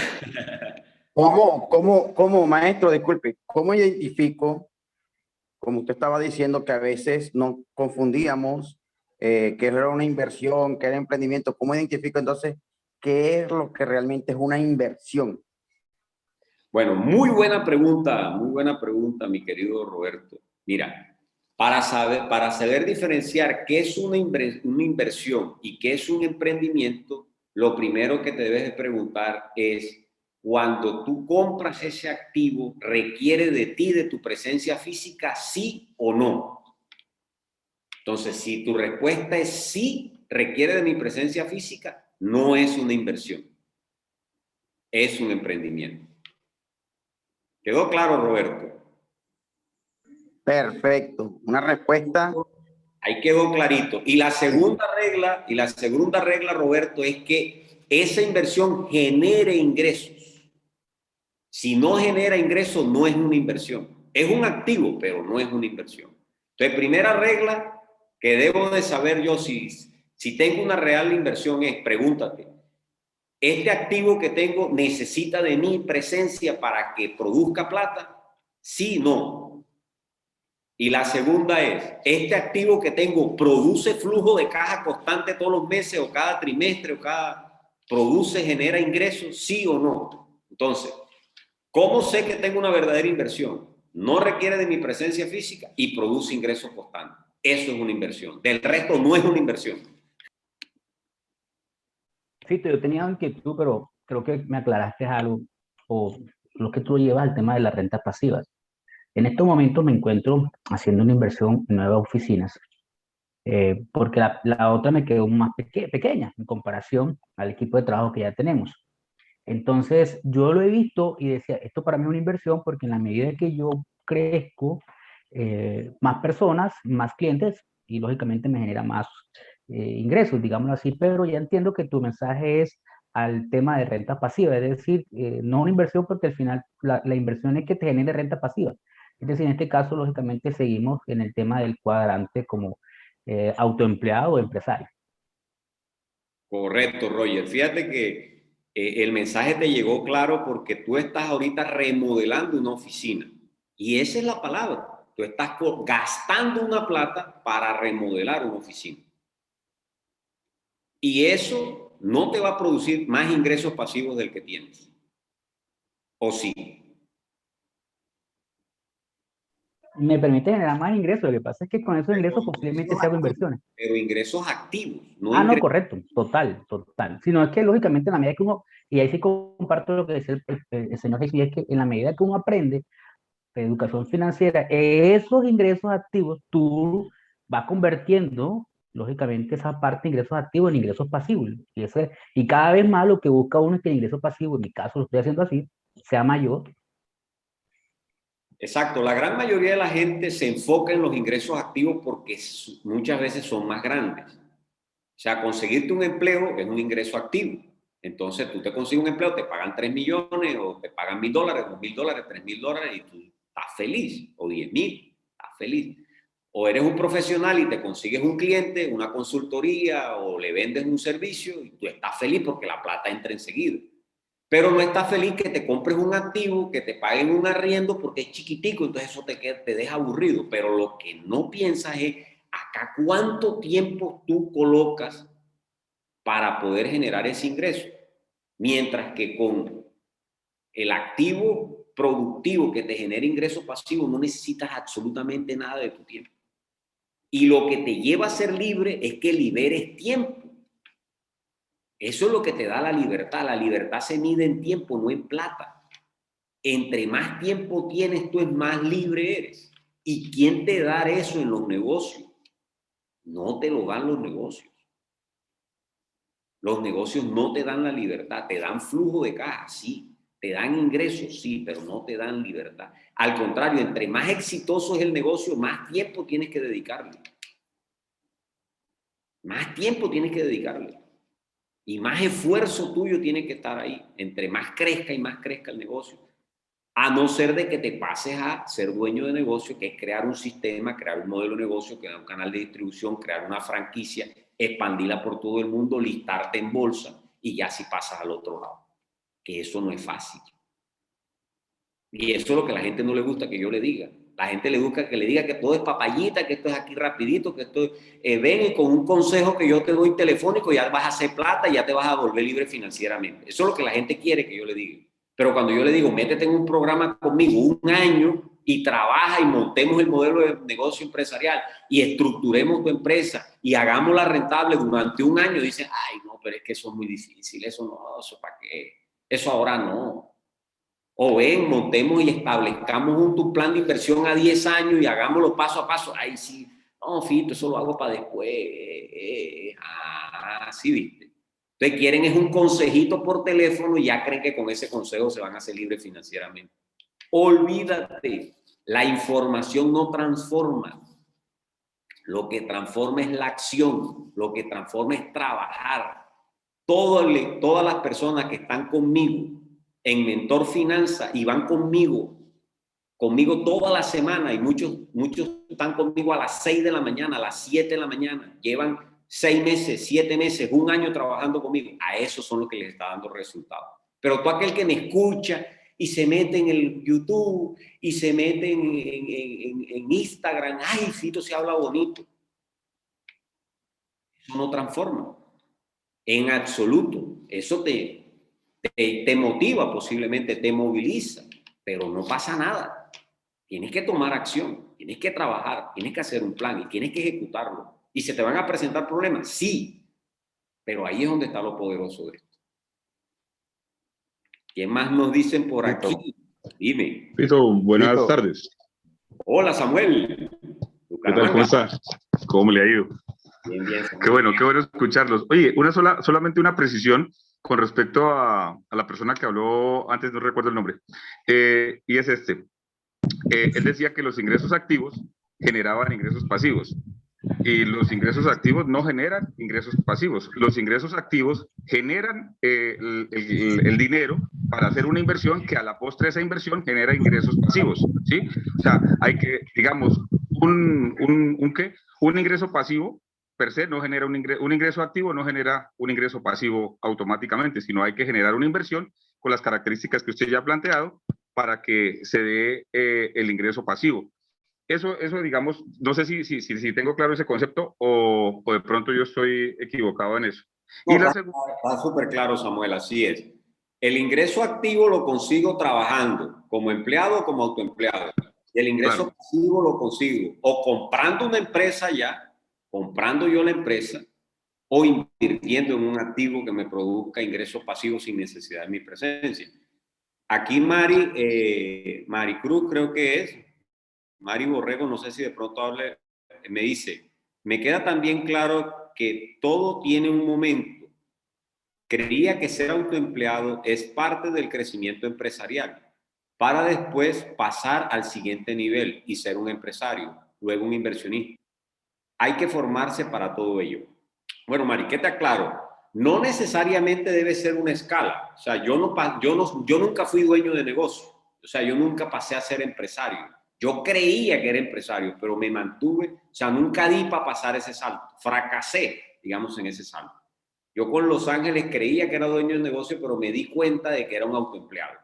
¿Cómo, maestro, disculpe, cómo identifico, como usted estaba diciendo, que a veces nos confundíamos, que era una inversión, que era emprendimiento? ¿Cómo identifico entonces qué es lo que realmente es una inversión? Bueno, muy buena pregunta, mi querido Roberto. Mira, para saber diferenciar qué es una inversión y qué es un emprendimiento, lo primero que te debes de preguntar es, cuando tú compras ese activo, ¿requiere de ti, de tu presencia física, sí o no? Entonces, si tu respuesta es sí, requiere de mi presencia física, no es una inversión, es un emprendimiento. ¿Quedó claro, Roberto? Perfecto, una respuesta. Ahí quedó clarito. Y la segunda regla, Roberto, es que esa inversión genere ingresos. Si no genera ingresos, no es una inversión. Es un activo, pero no es una inversión. Entonces, primera regla que debo de saber yo si tengo una real inversión es, pregúntate, ¿este activo que tengo necesita de mi presencia para que produzca plata? Sí, no. Y la segunda es, ¿este activo que tengo produce flujo de caja constante todos los meses o cada trimestre o genera ingresos? ¿Sí o no? Entonces, ¿cómo sé que tengo una verdadera inversión? No requiere de mi presencia física y produce ingresos constantes. Eso es una inversión. Del resto no es una inversión. Sí, yo tenía inquietud, pero creo que me aclaraste algo, o lo que tú llevas al tema de las rentas pasivas. En estos momentos me encuentro haciendo una inversión en nuevas oficinas, porque la otra me quedó más pequeña en comparación al equipo de trabajo que ya tenemos. Entonces, yo lo he visto y decía, esto para mí es una inversión porque en la medida que yo crezco, más personas, más clientes y lógicamente me genera más ingresos, digámoslo así, pero ya entiendo que tu mensaje es al tema de renta pasiva, es decir, no una inversión porque al final la inversión es que te genere renta pasiva. Es decir, en este caso, lógicamente, seguimos en el tema del cuadrante como autoempleado o empresario. Correcto, Roger. Fíjate que el mensaje te llegó claro porque tú estás ahorita remodelando una oficina. Y esa es la palabra. Tú estás gastando una plata para remodelar una oficina. Y eso no te va a producir más ingresos pasivos del que tienes. ¿O sí? Me permite generar más ingresos. Lo que pasa es que con esos ingresos posiblemente se hagan inversiones. Pero ingresos activos, no Ah, no, ingresos. correcto, total, total. Sino es que lógicamente en la medida que uno, y ahí sí comparto lo que decía el señor Jesús, es que en la medida que uno aprende educación financiera, esos ingresos activos, tú vas convirtiendo, lógicamente, esa parte de ingresos activos en ingresos pasivos. Y cada vez más lo que busca uno es que el ingreso pasivo, en mi caso lo estoy haciendo así, sea mayor. Exacto, la gran mayoría de la gente se enfoca en los ingresos activos porque muchas veces son más grandes. O sea, conseguirte un empleo es un ingreso activo. Entonces, tú te consigues un empleo, te pagan 3 millones o te pagan $1,000, $2,000, $3,000 y tú estás feliz, o 10,000, estás feliz. O eres un profesional y te consigues un cliente, una consultoría o le vendes un servicio y tú estás feliz porque la plata entra enseguida. Pero no estás feliz que te compres un activo, que te paguen un arriendo porque es chiquitico, entonces eso te deja aburrido. Pero lo que no piensas es acá cuánto tiempo tú colocas para poder generar ese ingreso. Mientras que con el activo productivo que te genera ingreso pasivo no necesitas absolutamente nada de tu tiempo. Y lo que te lleva a ser libre es que liberes tiempo. Eso es lo que te da la libertad. La libertad se mide en tiempo, no en plata. Entre más tiempo tienes tú, más libre eres. ¿Y quién te da eso en los negocios? No te lo dan los negocios. Los negocios no te dan la libertad, te dan flujo de caja, sí. Te dan ingresos, sí, pero no te dan libertad. Al contrario, entre más exitoso es el negocio, más tiempo tienes que dedicarle. Más tiempo tienes que dedicarle. Y más esfuerzo tuyo tiene que estar ahí. Entre más crezca y más crezca el negocio. A no ser de que te pases a ser dueño de negocio, que es crear un sistema, crear un modelo de negocio, crear un canal de distribución, crear una franquicia, expandirla por todo el mundo, listarte en bolsa y ya si pasas al otro lado. Que eso no es fácil. Y eso es lo que a la gente no le gusta que yo le diga. La gente le gusta que le diga que todo es papayita, que esto es aquí rapidito, que esto ven y con un consejo que yo te doy telefónico ya vas a hacer plata y ya te vas a volver libre financieramente. Eso es lo que la gente quiere que yo le diga. Pero cuando yo le digo, métete en un programa conmigo 1 año y trabaja y montemos el modelo de negocio empresarial y estructuremos tu empresa y hagámosla rentable durante 1 año, dicen, ay, no, pero es que eso es muy difícil, eso no, eso para qué, eso ahora no. O ven, montemos y establezcamos un plan de inversión a 10 años y hagámoslo paso a paso. Ay, sí, no, Fito, eso lo hago para después. Sí, viste. Entonces quieren es un consejito por teléfono y ya creen que con ese consejo se van a hacer libres financieramente. Olvídate, la información no transforma. Lo que transforma es la acción, lo que transforma es trabajar. Todas las personas que están conmigo en Mentor Finanza y van conmigo toda la semana, y muchos están conmigo a las 6 de la mañana, a las 7 de la mañana, llevan 6 meses, 7 meses, 1 año trabajando conmigo, a esos son los que les está dando resultados. Pero tú aquel que me escucha y se mete en el YouTube y se mete en Instagram, ay, Fito se habla bonito. Eso no transforma en absoluto. Eso te motiva posiblemente, te moviliza, pero no pasa nada. Tienes que tomar acción, tienes que trabajar, tienes que hacer un plan y tienes que ejecutarlo. ¿Y se te van a presentar problemas? Sí, pero ahí es donde está lo poderoso de esto. ¿Qué más nos dicen por aquí? Dime. Pito, buenas tardes. Hola, Samuel. ¿Qué tal? ¿Cómo estás? ¿Cómo le ha ido? Bien, bien. Samuel. Qué bueno escucharlos. Oye, solamente una precisión con respecto a la persona que habló antes, no recuerdo el nombre, y es este. Él decía que los ingresos activos generaban ingresos pasivos y los ingresos activos no generan ingresos pasivos. Los ingresos activos generan el dinero para hacer una inversión que a la postre esa inversión genera ingresos pasivos, ¿sí? O sea, hay que, digamos, un ingreso pasivo per se no genera un ingreso activo, no genera un ingreso pasivo automáticamente, sino hay que generar una inversión con las características que usted ya ha planteado para que se dé el ingreso pasivo. Eso, digamos, no sé si tengo claro ese concepto o de pronto yo estoy equivocado en eso. No, está súper claro, Samuel, así es. El ingreso activo lo consigo trabajando como empleado o como autoempleado. Y el ingreso pasivo lo consigo o comprando una empresa ya, comprando yo la empresa o invirtiendo en un activo que me produzca ingresos pasivos sin necesidad de mi presencia. Aquí Mari Cruz creo que es, Mari Borrego, no sé si de pronto hable, me dice, me queda también claro que todo tiene un momento. Creía que ser autoempleado es parte del crecimiento empresarial para después pasar al siguiente nivel y ser un empresario, luego un inversionista. Hay que formarse para todo ello. Bueno, Mari, ¿qué te aclaro? No necesariamente debe ser una escala. O sea, yo nunca fui dueño de negocio. O sea, yo nunca pasé a ser empresario. Yo creía que era empresario, pero me mantuve, o sea, nunca di para pasar ese salto. Fracasé, digamos, en ese salto. Yo con Los Ángeles creía que era dueño de negocio, pero me di cuenta de que era un autoempleado.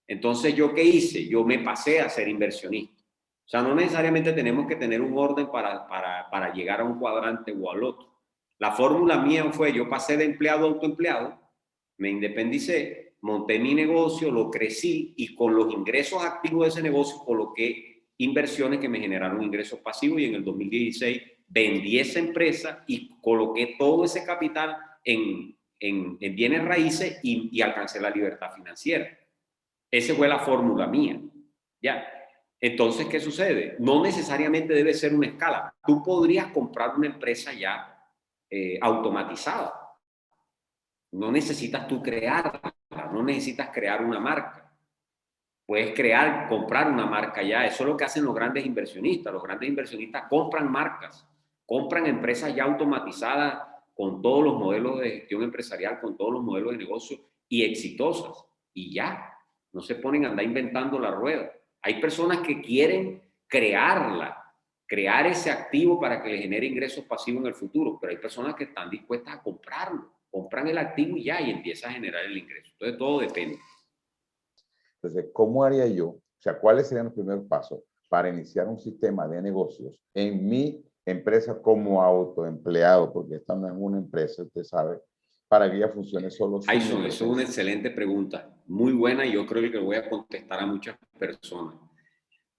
Entonces, ¿yo qué hice? Yo me pasé a ser inversionista. O sea, no necesariamente tenemos que tener un orden para llegar a un cuadrante o al otro. La fórmula mía fue, yo pasé de empleado a autoempleado, me independicé, monté mi negocio, lo crecí y con los ingresos activos de ese negocio coloqué inversiones que me generaron ingresos pasivos y en el 2016 vendí esa empresa y coloqué todo ese capital en bienes raíces y alcancé la libertad financiera. Esa fue la fórmula mía. ¿Ya? Entonces, ¿qué sucede? No necesariamente debe ser una escala. Tú podrías comprar una empresa ya automatizada. No necesitas tú crearla, no necesitas crear una marca. Puedes comprar una marca ya. Eso es lo que hacen los grandes inversionistas. Los grandes inversionistas compran marcas, compran empresas ya automatizadas con todos los modelos de gestión empresarial, con todos los modelos de negocio y exitosas. Y ya, no se ponen a andar inventando la rueda. Hay personas que quieren crear ese activo para que le genere ingresos pasivos en el futuro, pero hay personas que están dispuestas a comprarlo. Compran el activo y ya, y empieza a generar el ingreso. Entonces, todo depende. Entonces, ¿cómo haría yo? O sea, ¿cuáles serían los primeros pasos para iniciar un sistema de negocios en mi empresa como autoempleado? Porque esta no es una empresa, usted sabe, para que ella funcione solo. Ayson, eso es una excelente pregunta, muy buena, y yo creo que voy a contestar a muchas personas.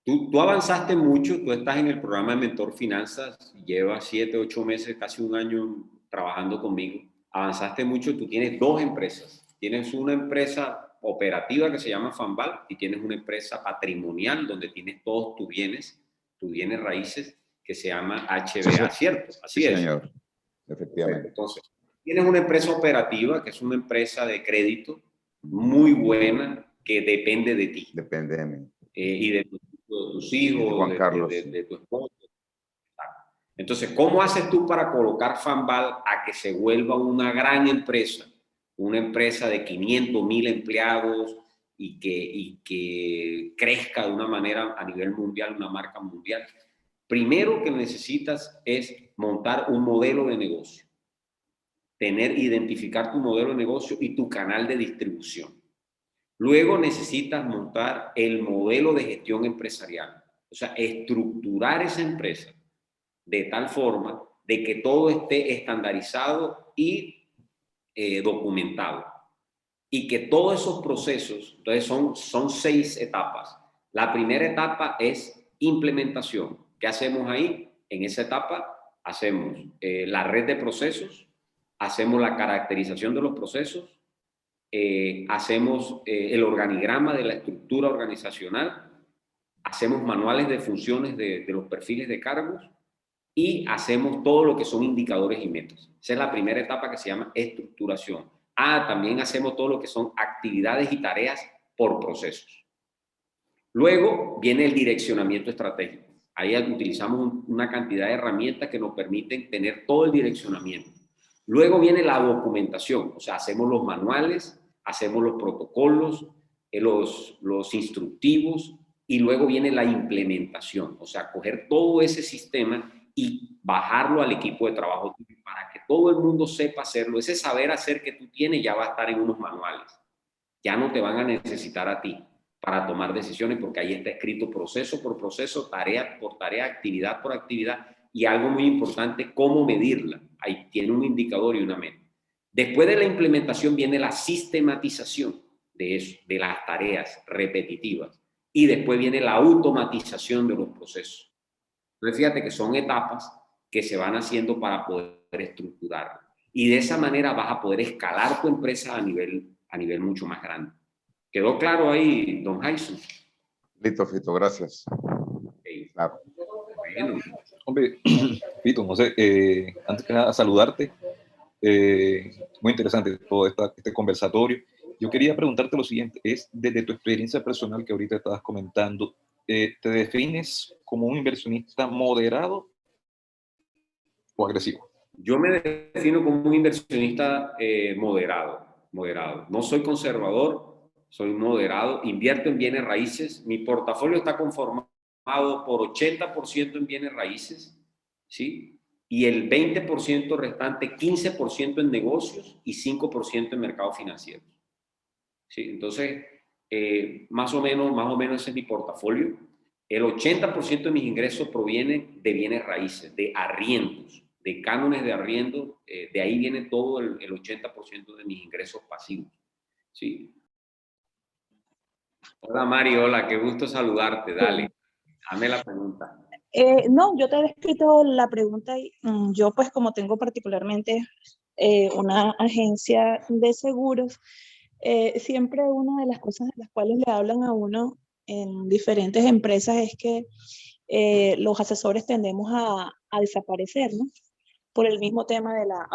Tú avanzaste mucho, tú estás en el programa de Mentor Finanzas, llevas 7, 8 meses, casi un año trabajando conmigo. Avanzaste mucho, tú tienes 2 empresas. Tienes una empresa operativa que se llama Fanval y tienes una empresa patrimonial donde tienes todos tus bienes raíces, que se llama HBA, ¿cierto? Así sí, es. Señor, efectivamente. Entonces, tienes una empresa operativa que es una empresa de crédito muy buena que depende de ti. Depende de mí. Y de tus hijos, Juan Carlos. de tu esposo. Entonces, ¿cómo haces tú para colocar Fanval a que se vuelva una gran empresa? Una empresa de 500,000 empleados y que crezca de una manera a nivel mundial, una marca mundial. Primero que necesitas es montar un modelo de negocio. Identificar tu modelo de negocio y tu canal de distribución. Luego necesitas montar el modelo de gestión empresarial, o sea, estructurar esa empresa de tal forma de que todo esté estandarizado y documentado. Y que todos esos procesos, entonces son 6 etapas. La primera etapa es implementación. ¿Qué hacemos ahí? En esa etapa hacemos la red de procesos, hacemos la caracterización de los procesos, hacemos el organigrama de la estructura organizacional, hacemos manuales de funciones de los perfiles de cargos y hacemos todo lo que son indicadores y metas. Esa es la primera etapa que se llama estructuración. También hacemos todo lo que son actividades y tareas por procesos. Luego viene el direccionamiento estratégico. Ahí utilizamos una cantidad de herramientas que nos permiten tener todo el direccionamiento. Luego viene la documentación, o sea, hacemos los manuales, hacemos los protocolos, los instructivos, y luego viene la implementación, o sea, coger todo ese sistema y bajarlo al equipo de trabajo para que todo el mundo sepa hacerlo. Ese saber hacer que tú tienes ya va a estar en unos manuales. Ya no te van a necesitar a ti para tomar decisiones porque ahí está escrito proceso por proceso, tarea por tarea, actividad por actividad, y algo muy importante, cómo medirla. Ahí tiene un indicador y una meta. Después de la implementación viene la sistematización de eso, de las tareas repetitivas, y después viene la automatización de los procesos. Entonces, fíjate que son etapas que se van haciendo para poder estructurar. Y de esa manera vas a poder escalar tu empresa a nivel mucho más grande. ¿Quedó claro ahí, don Ayson? Listo, Fito, gracias. Okay. Claro. Bueno. Hombre, Fito, no sé, antes que nada, saludarte. Muy interesante todo este conversatorio. Yo quería preguntarte lo siguiente, es desde tu experiencia personal que ahorita estabas comentando, ¿te defines como un inversionista moderado o agresivo? Yo me defino como un inversionista moderado. No soy conservador, soy moderado, invierto en bienes raíces. Mi portafolio está conformado por 80% en bienes raíces, ¿sí? Y el 20% restante, 15% en negocios y 5% en mercados financieros. ¿Sí? Entonces, más o menos ese es mi portafolio. El 80% de mis ingresos provienen de bienes raíces, de arriendos, de cánones de arriendo. De ahí viene todo el 80% de mis ingresos pasivos. ¿Sí? Hola Mari, hola, qué gusto saludarte. Dale, hazme la pregunta. No, yo te he escrito la pregunta y yo pues como tengo particularmente una agencia de seguros, siempre una de las cosas de las cuales le hablan a uno en diferentes empresas es que los asesores tendemos a desaparecer, ¿no? Por el mismo tema de la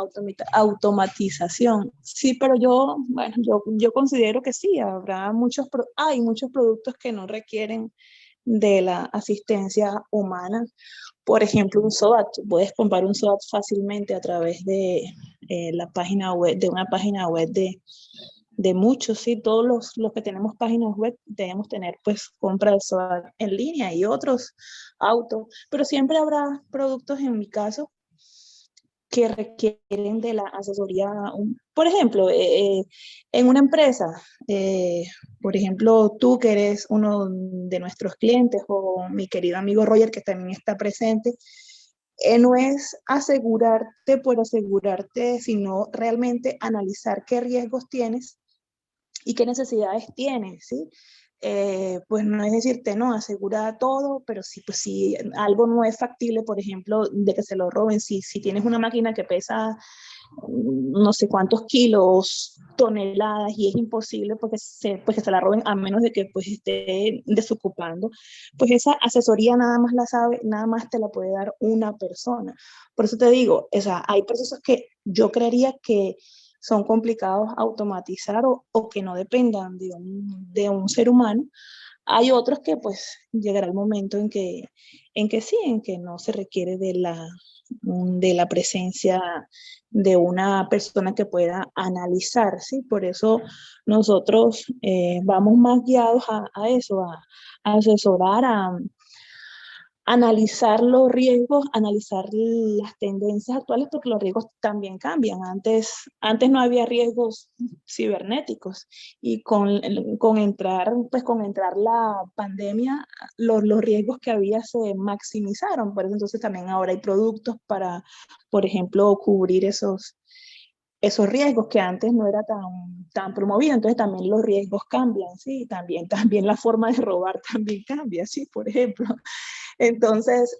automatización. Sí, pero yo, bueno, yo considero que sí, hay muchos productos que no requieren de la asistencia humana. Por ejemplo, un SOAT. Puedes comprar un SOAT fácilmente a través de la página web, de una página web de muchos, sí, todos los que tenemos páginas web debemos tener pues compra de SOAT en línea y otros autos, pero siempre habrá productos en mi caso que requieren de la asesoría. Por ejemplo, en una empresa, por ejemplo, tú que eres uno de nuestros clientes o mi querido amigo Roger que también está presente, no es asegurarte por asegurarte, sino realmente analizar qué riesgos tienes y qué necesidades tienes, ¿sí? Pues no es decirte, no, asegura todo, pero sí, pues si algo no es factible, por ejemplo, de que se lo roben, si tienes una máquina que pesa no sé cuántos kilos, toneladas, y es imposible pues que se la roben a menos de que pues esté desocupando, pues esa asesoría nada más la sabe, nada más te la puede dar una persona. Por eso te digo, o sea, hay procesos que yo creería que son complicados automatizar o que no dependan de un ser humano. Hay otros que pues llegará el momento en que sí, en que no se requiere de la presencia de una persona que pueda analizar, ¿sí? Por eso nosotros vamos más guiados a eso, a asesorar, a analizar los riesgos, analizar las tendencias actuales, porque los riesgos también cambian. Antes no había riesgos cibernéticos y con entrar la pandemia, los riesgos que había se maximizaron. Por eso entonces también ahora hay productos para, por ejemplo, cubrir esos riesgos que antes no era tan promovido. Entonces también los riesgos cambian, ¿sí? También la forma de robar también cambia, ¿sí? Por ejemplo. Entonces,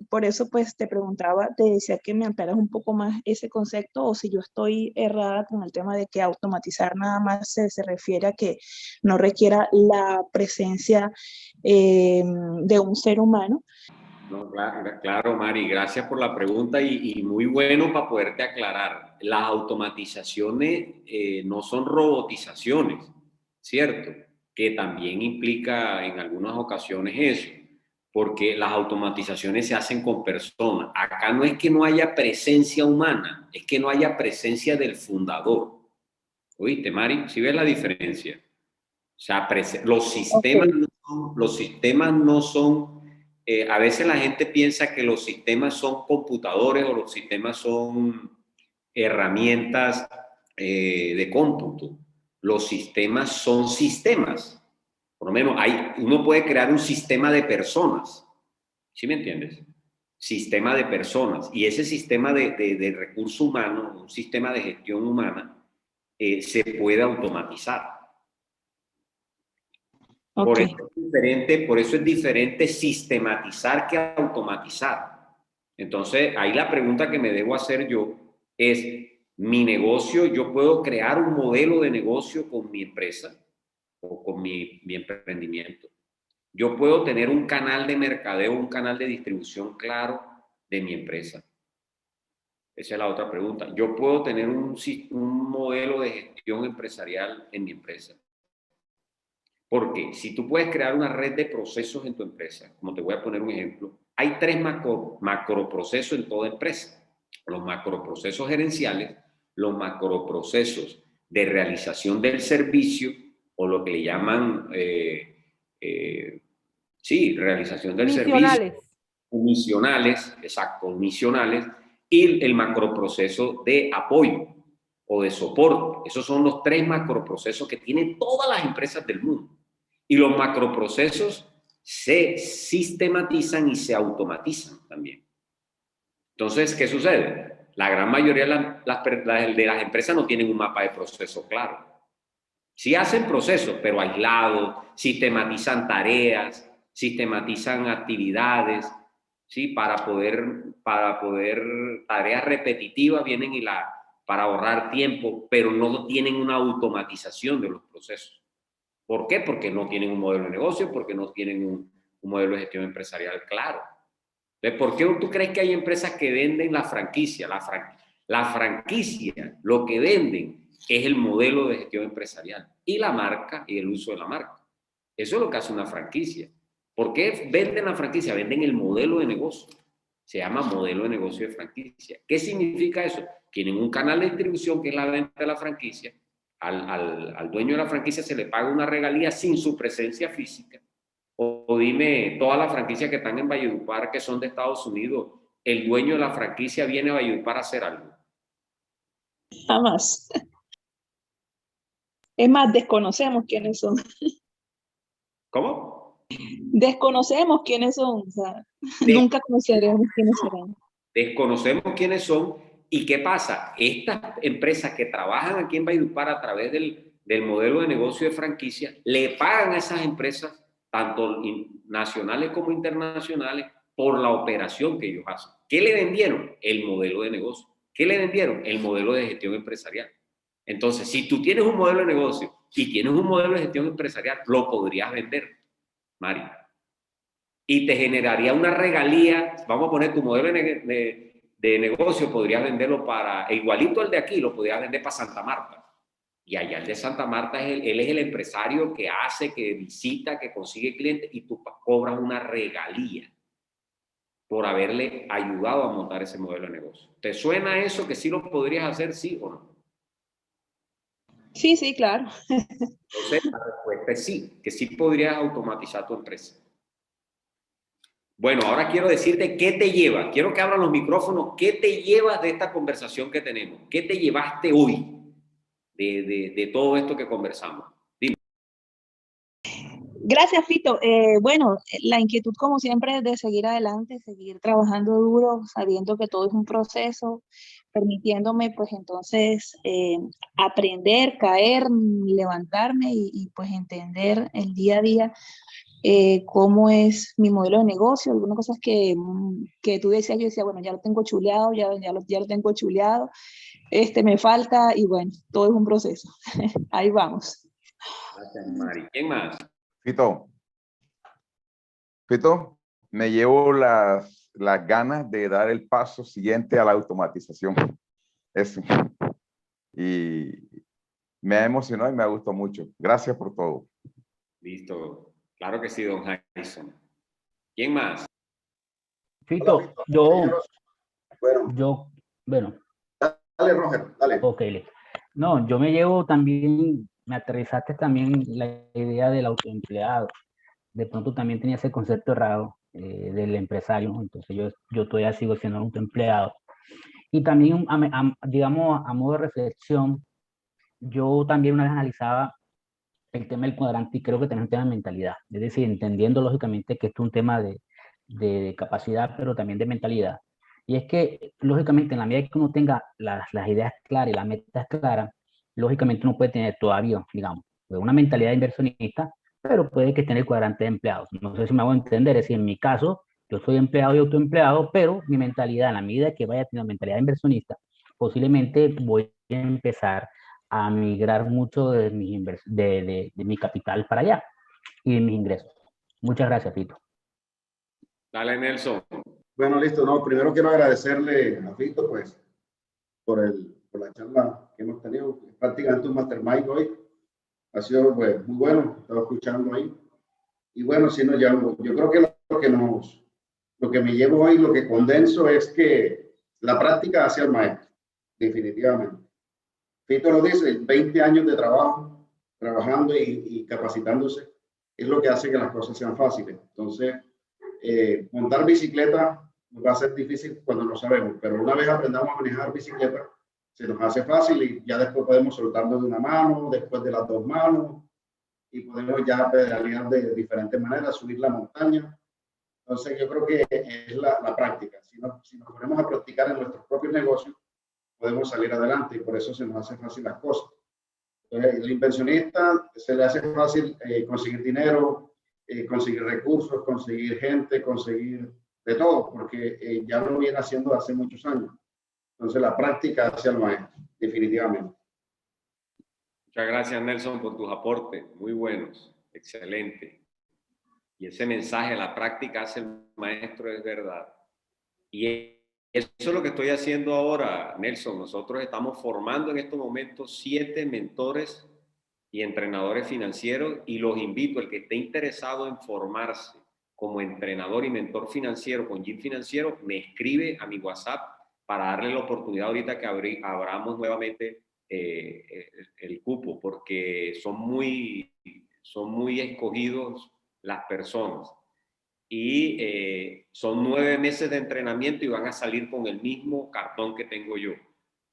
por eso pues te preguntaba, te decía que me ampliaras un poco más ese concepto o si yo estoy errada con el tema de que automatizar nada más se refiere a que no requiera la presencia de un ser humano. No, claro, Mari, gracias por la pregunta y muy bueno para poderte aclarar. Las automatizaciones no son robotizaciones, ¿cierto? Que también implica en algunas ocasiones eso, porque las automatizaciones se hacen con personas. Acá no es que no haya presencia humana, es que no haya presencia del fundador. ¿Oíste, Mari? ¿Sí ves la diferencia? O sea, los sistemas, Okay. los sistemas no son, a veces la gente piensa que los sistemas son computadores o los sistemas son herramientas de cómputo. Los sistemas son sistemas. Por lo menos uno puede crear un sistema de personas. ¿Sí me entiendes? Sistema de personas. Y ese sistema de recurso humano, un sistema de gestión humana, se puede automatizar. Okay. Por eso es diferente sistematizar que automatizar. Entonces, ahí la pregunta que me debo hacer yo es, mi negocio, yo puedo crear un modelo de negocio con mi empresa o con mi emprendimiento. Yo puedo tener un canal de mercadeo, un canal de distribución claro de mi empresa. Esa es la otra pregunta. Yo puedo tener un modelo de gestión empresarial en mi empresa. Porque si tú puedes crear una red de procesos en tu empresa, como te voy a poner un ejemplo, hay tres macroprocesos en toda empresa. Los macroprocesos gerenciales, los macroprocesos de realización del servicio, o lo que le llaman, realización del servicio, misionales, exacto, misionales, y el macroproceso de apoyo o de soporte. Esos son los tres macroprocesos que tienen todas las empresas del mundo. Y los macroprocesos se sistematizan y se automatizan también. Entonces, ¿qué sucede? La gran mayoría de las empresas no tienen un mapa de proceso claro. Sí hacen procesos, pero aislados, sistematizan tareas, sistematizan actividades, ¿sí? Para poder tareas repetitivas vienen para ahorrar tiempo, pero no tienen una automatización de los procesos. ¿Por qué? Porque no tienen un modelo de negocio, porque no tienen un modelo de gestión empresarial claro. Entonces, ¿por qué tú crees que hay empresas que venden la franquicia? La franquicia, lo que venden es el modelo de gestión empresarial y la marca y el uso de la marca. Eso es lo que hace una franquicia. ¿Por qué venden la franquicia? Venden el modelo de negocio. Se llama modelo de negocio de franquicia. ¿Qué significa eso? Tienen un canal de distribución que es la venta de la franquicia. Al dueño de la franquicia se le paga una regalía sin su presencia física. O dime, todas las franquicias que están en Valledupar, que son de Estados Unidos, ¿el dueño de la franquicia viene a Valledupar a hacer algo? Jamás. Es más, desconocemos quiénes son. ¿Cómo? Desconocemos quiénes son. O sea, nunca conoceremos quiénes serán. Desconocemos quiénes son. ¿Y qué pasa? Estas empresas que trabajan aquí en Valledupar a través del modelo de negocio de franquicia, le pagan a esas empresas, tanto nacionales como internacionales, por la operación que ellos hacen. ¿Qué le vendieron? El modelo de negocio. ¿Qué le vendieron? El modelo de gestión empresarial. Entonces, si tú tienes un modelo de negocio y tienes un modelo de gestión empresarial, lo podrías vender, Mari. Y te generaría una regalía. Vamos a poner tu modelo de negocio, podrías venderlo igualito al de aquí, lo podrías vender para Santa Marta. Y allá el de Santa Marta, él es el empresario que hace, que visita, que consigue clientes y tú cobras una regalía por haberle ayudado a montar ese modelo de negocio. ¿Te suena eso que sí lo podrías hacer, sí o no? Sí, sí, claro. Entonces, la respuesta es sí, que sí podrías automatizar tu empresa. Bueno, ahora quiero decirte qué te lleva. Quiero que abran los micrófonos. ¿Qué te llevas de esta conversación que tenemos? ¿Qué te llevaste hoy de todo esto que conversamos? Dime. Gracias, Fito. Bueno, la inquietud, como siempre, es de seguir adelante, seguir trabajando duro, sabiendo que todo es un proceso, permitiéndome, pues, entonces, aprender, caer, levantarme y pues, entender el día a día cómo es mi modelo de negocio, algunas cosas que tú decías, yo decía, bueno, ya lo tengo chuleado, ya lo tengo chuleado, me falta y bueno, todo es un proceso. Ahí vamos. Gracias, Mari. ¿Quién más? Fito, me llevo las ganas de dar el paso siguiente a la automatización. Eso. Y me ha emocionado y me ha gustado mucho. Gracias por todo. Listo. Claro que sí, don Jason. ¿Quién más? Fito, Hola, Fito. bueno. Dale, Roger, dale. Ok, listo. No, yo me llevo también, me aterrizaste también la idea del autoempleado. De pronto también tenía ese concepto errado del empresario, entonces yo todavía sigo siendo un autoempleado. Y también, digamos, a modo de reflexión, yo también una vez analizaba el tema del cuadrante y creo que también es un tema de mentalidad. Es decir, entendiendo lógicamente que esto es un tema de capacidad, pero también de mentalidad. Y es que, lógicamente, en la medida que uno tenga las ideas claras y las metas claras, lógicamente uno puede tener todavía, digamos, una mentalidad inversionista, pero puede que esté en el cuadrante de empleados. No sé si me hago entender, es decir, en mi caso, yo soy empleado y autoempleado, pero mi mentalidad, en la medida que vaya teniendo mentalidad inversionista, posiblemente voy a empezar a migrar mucho de mi capital para allá y de mis ingresos. Muchas gracias, Fito. Dale, Nelson. Bueno, listo. No, primero quiero agradecerle a Fito, pues, por la charla que hemos tenido. Prácticamente un mastermind hoy. Ha sido, pues, muy bueno. Estaba escuchando ahí. Y bueno, si nos llamo, yo creo que lo que me llevo hoy, lo que condenso es que la práctica hace al maestro, definitivamente. Fito lo dice, 20 años de trabajo, trabajando y capacitándose, es lo que hace que las cosas sean fáciles. Entonces, montar bicicleta va a ser difícil cuando lo sabemos, pero una vez aprendamos a manejar bicicleta, se nos hace fácil y ya después podemos soltarnos de una mano, después de las dos manos, y podemos ya pedalear de diferentes maneras, subir la montaña. Entonces, yo creo que es la práctica. Si nos ponemos a practicar en nuestros propios negocios, podemos salir adelante y por eso se nos hace fácil las cosas. Entonces, el inversionista se le hace fácil conseguir dinero, conseguir recursos, conseguir gente, conseguir de todo, porque ya lo viene haciendo hace muchos años. Entonces la práctica hace al maestro, definitivamente. Muchas gracias, Nelson, por tus aportes, muy buenos, excelente. Y ese mensaje, la práctica hace el maestro, es verdad. Y eso es lo que estoy haciendo ahora, Nelson. Nosotros estamos formando en estos momentos 7 mentores y entrenadores financieros, y los invito, el que esté interesado en formarse como entrenador y mentor financiero con Gym Financiero, me escribe a mi WhatsApp para darle la oportunidad ahorita que abramos nuevamente el cupo, porque son muy escogidos las personas. Y son 9 meses de entrenamiento y van a salir con el mismo cartón que tengo yo,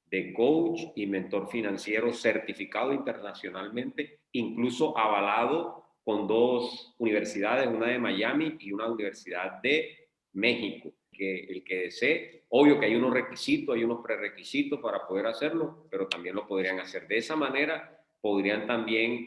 de coach y mentor financiero certificado internacionalmente, incluso avalado con 2 universidades, una de Miami y una universidad de México. Que el que desee, obvio que hay unos requisitos, hay unos prerequisitos para poder hacerlo, pero también lo podrían hacer. De esa manera podrían también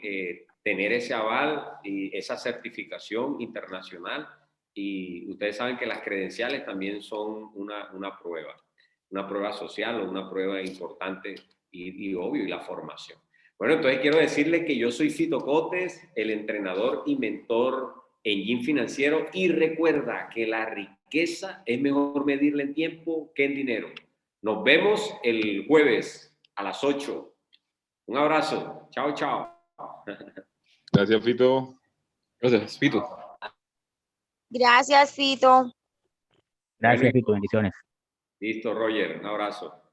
tener ese aval y esa certificación internacional. Y ustedes saben que las credenciales también son una prueba social o una prueba importante y obvio, y la formación. Bueno, entonces quiero decirle que yo soy Fito Cotes, el entrenador y mentor en Gym Financiero, y recuerda que la riqueza es mejor medirla en tiempo que en dinero. Nos vemos el jueves a las 8. Un abrazo. Chao, chao. Gracias, Fito. Gracias, Fito. Gracias, Fito. Gracias, Fito. Bendiciones. Listo, Roger. Un abrazo.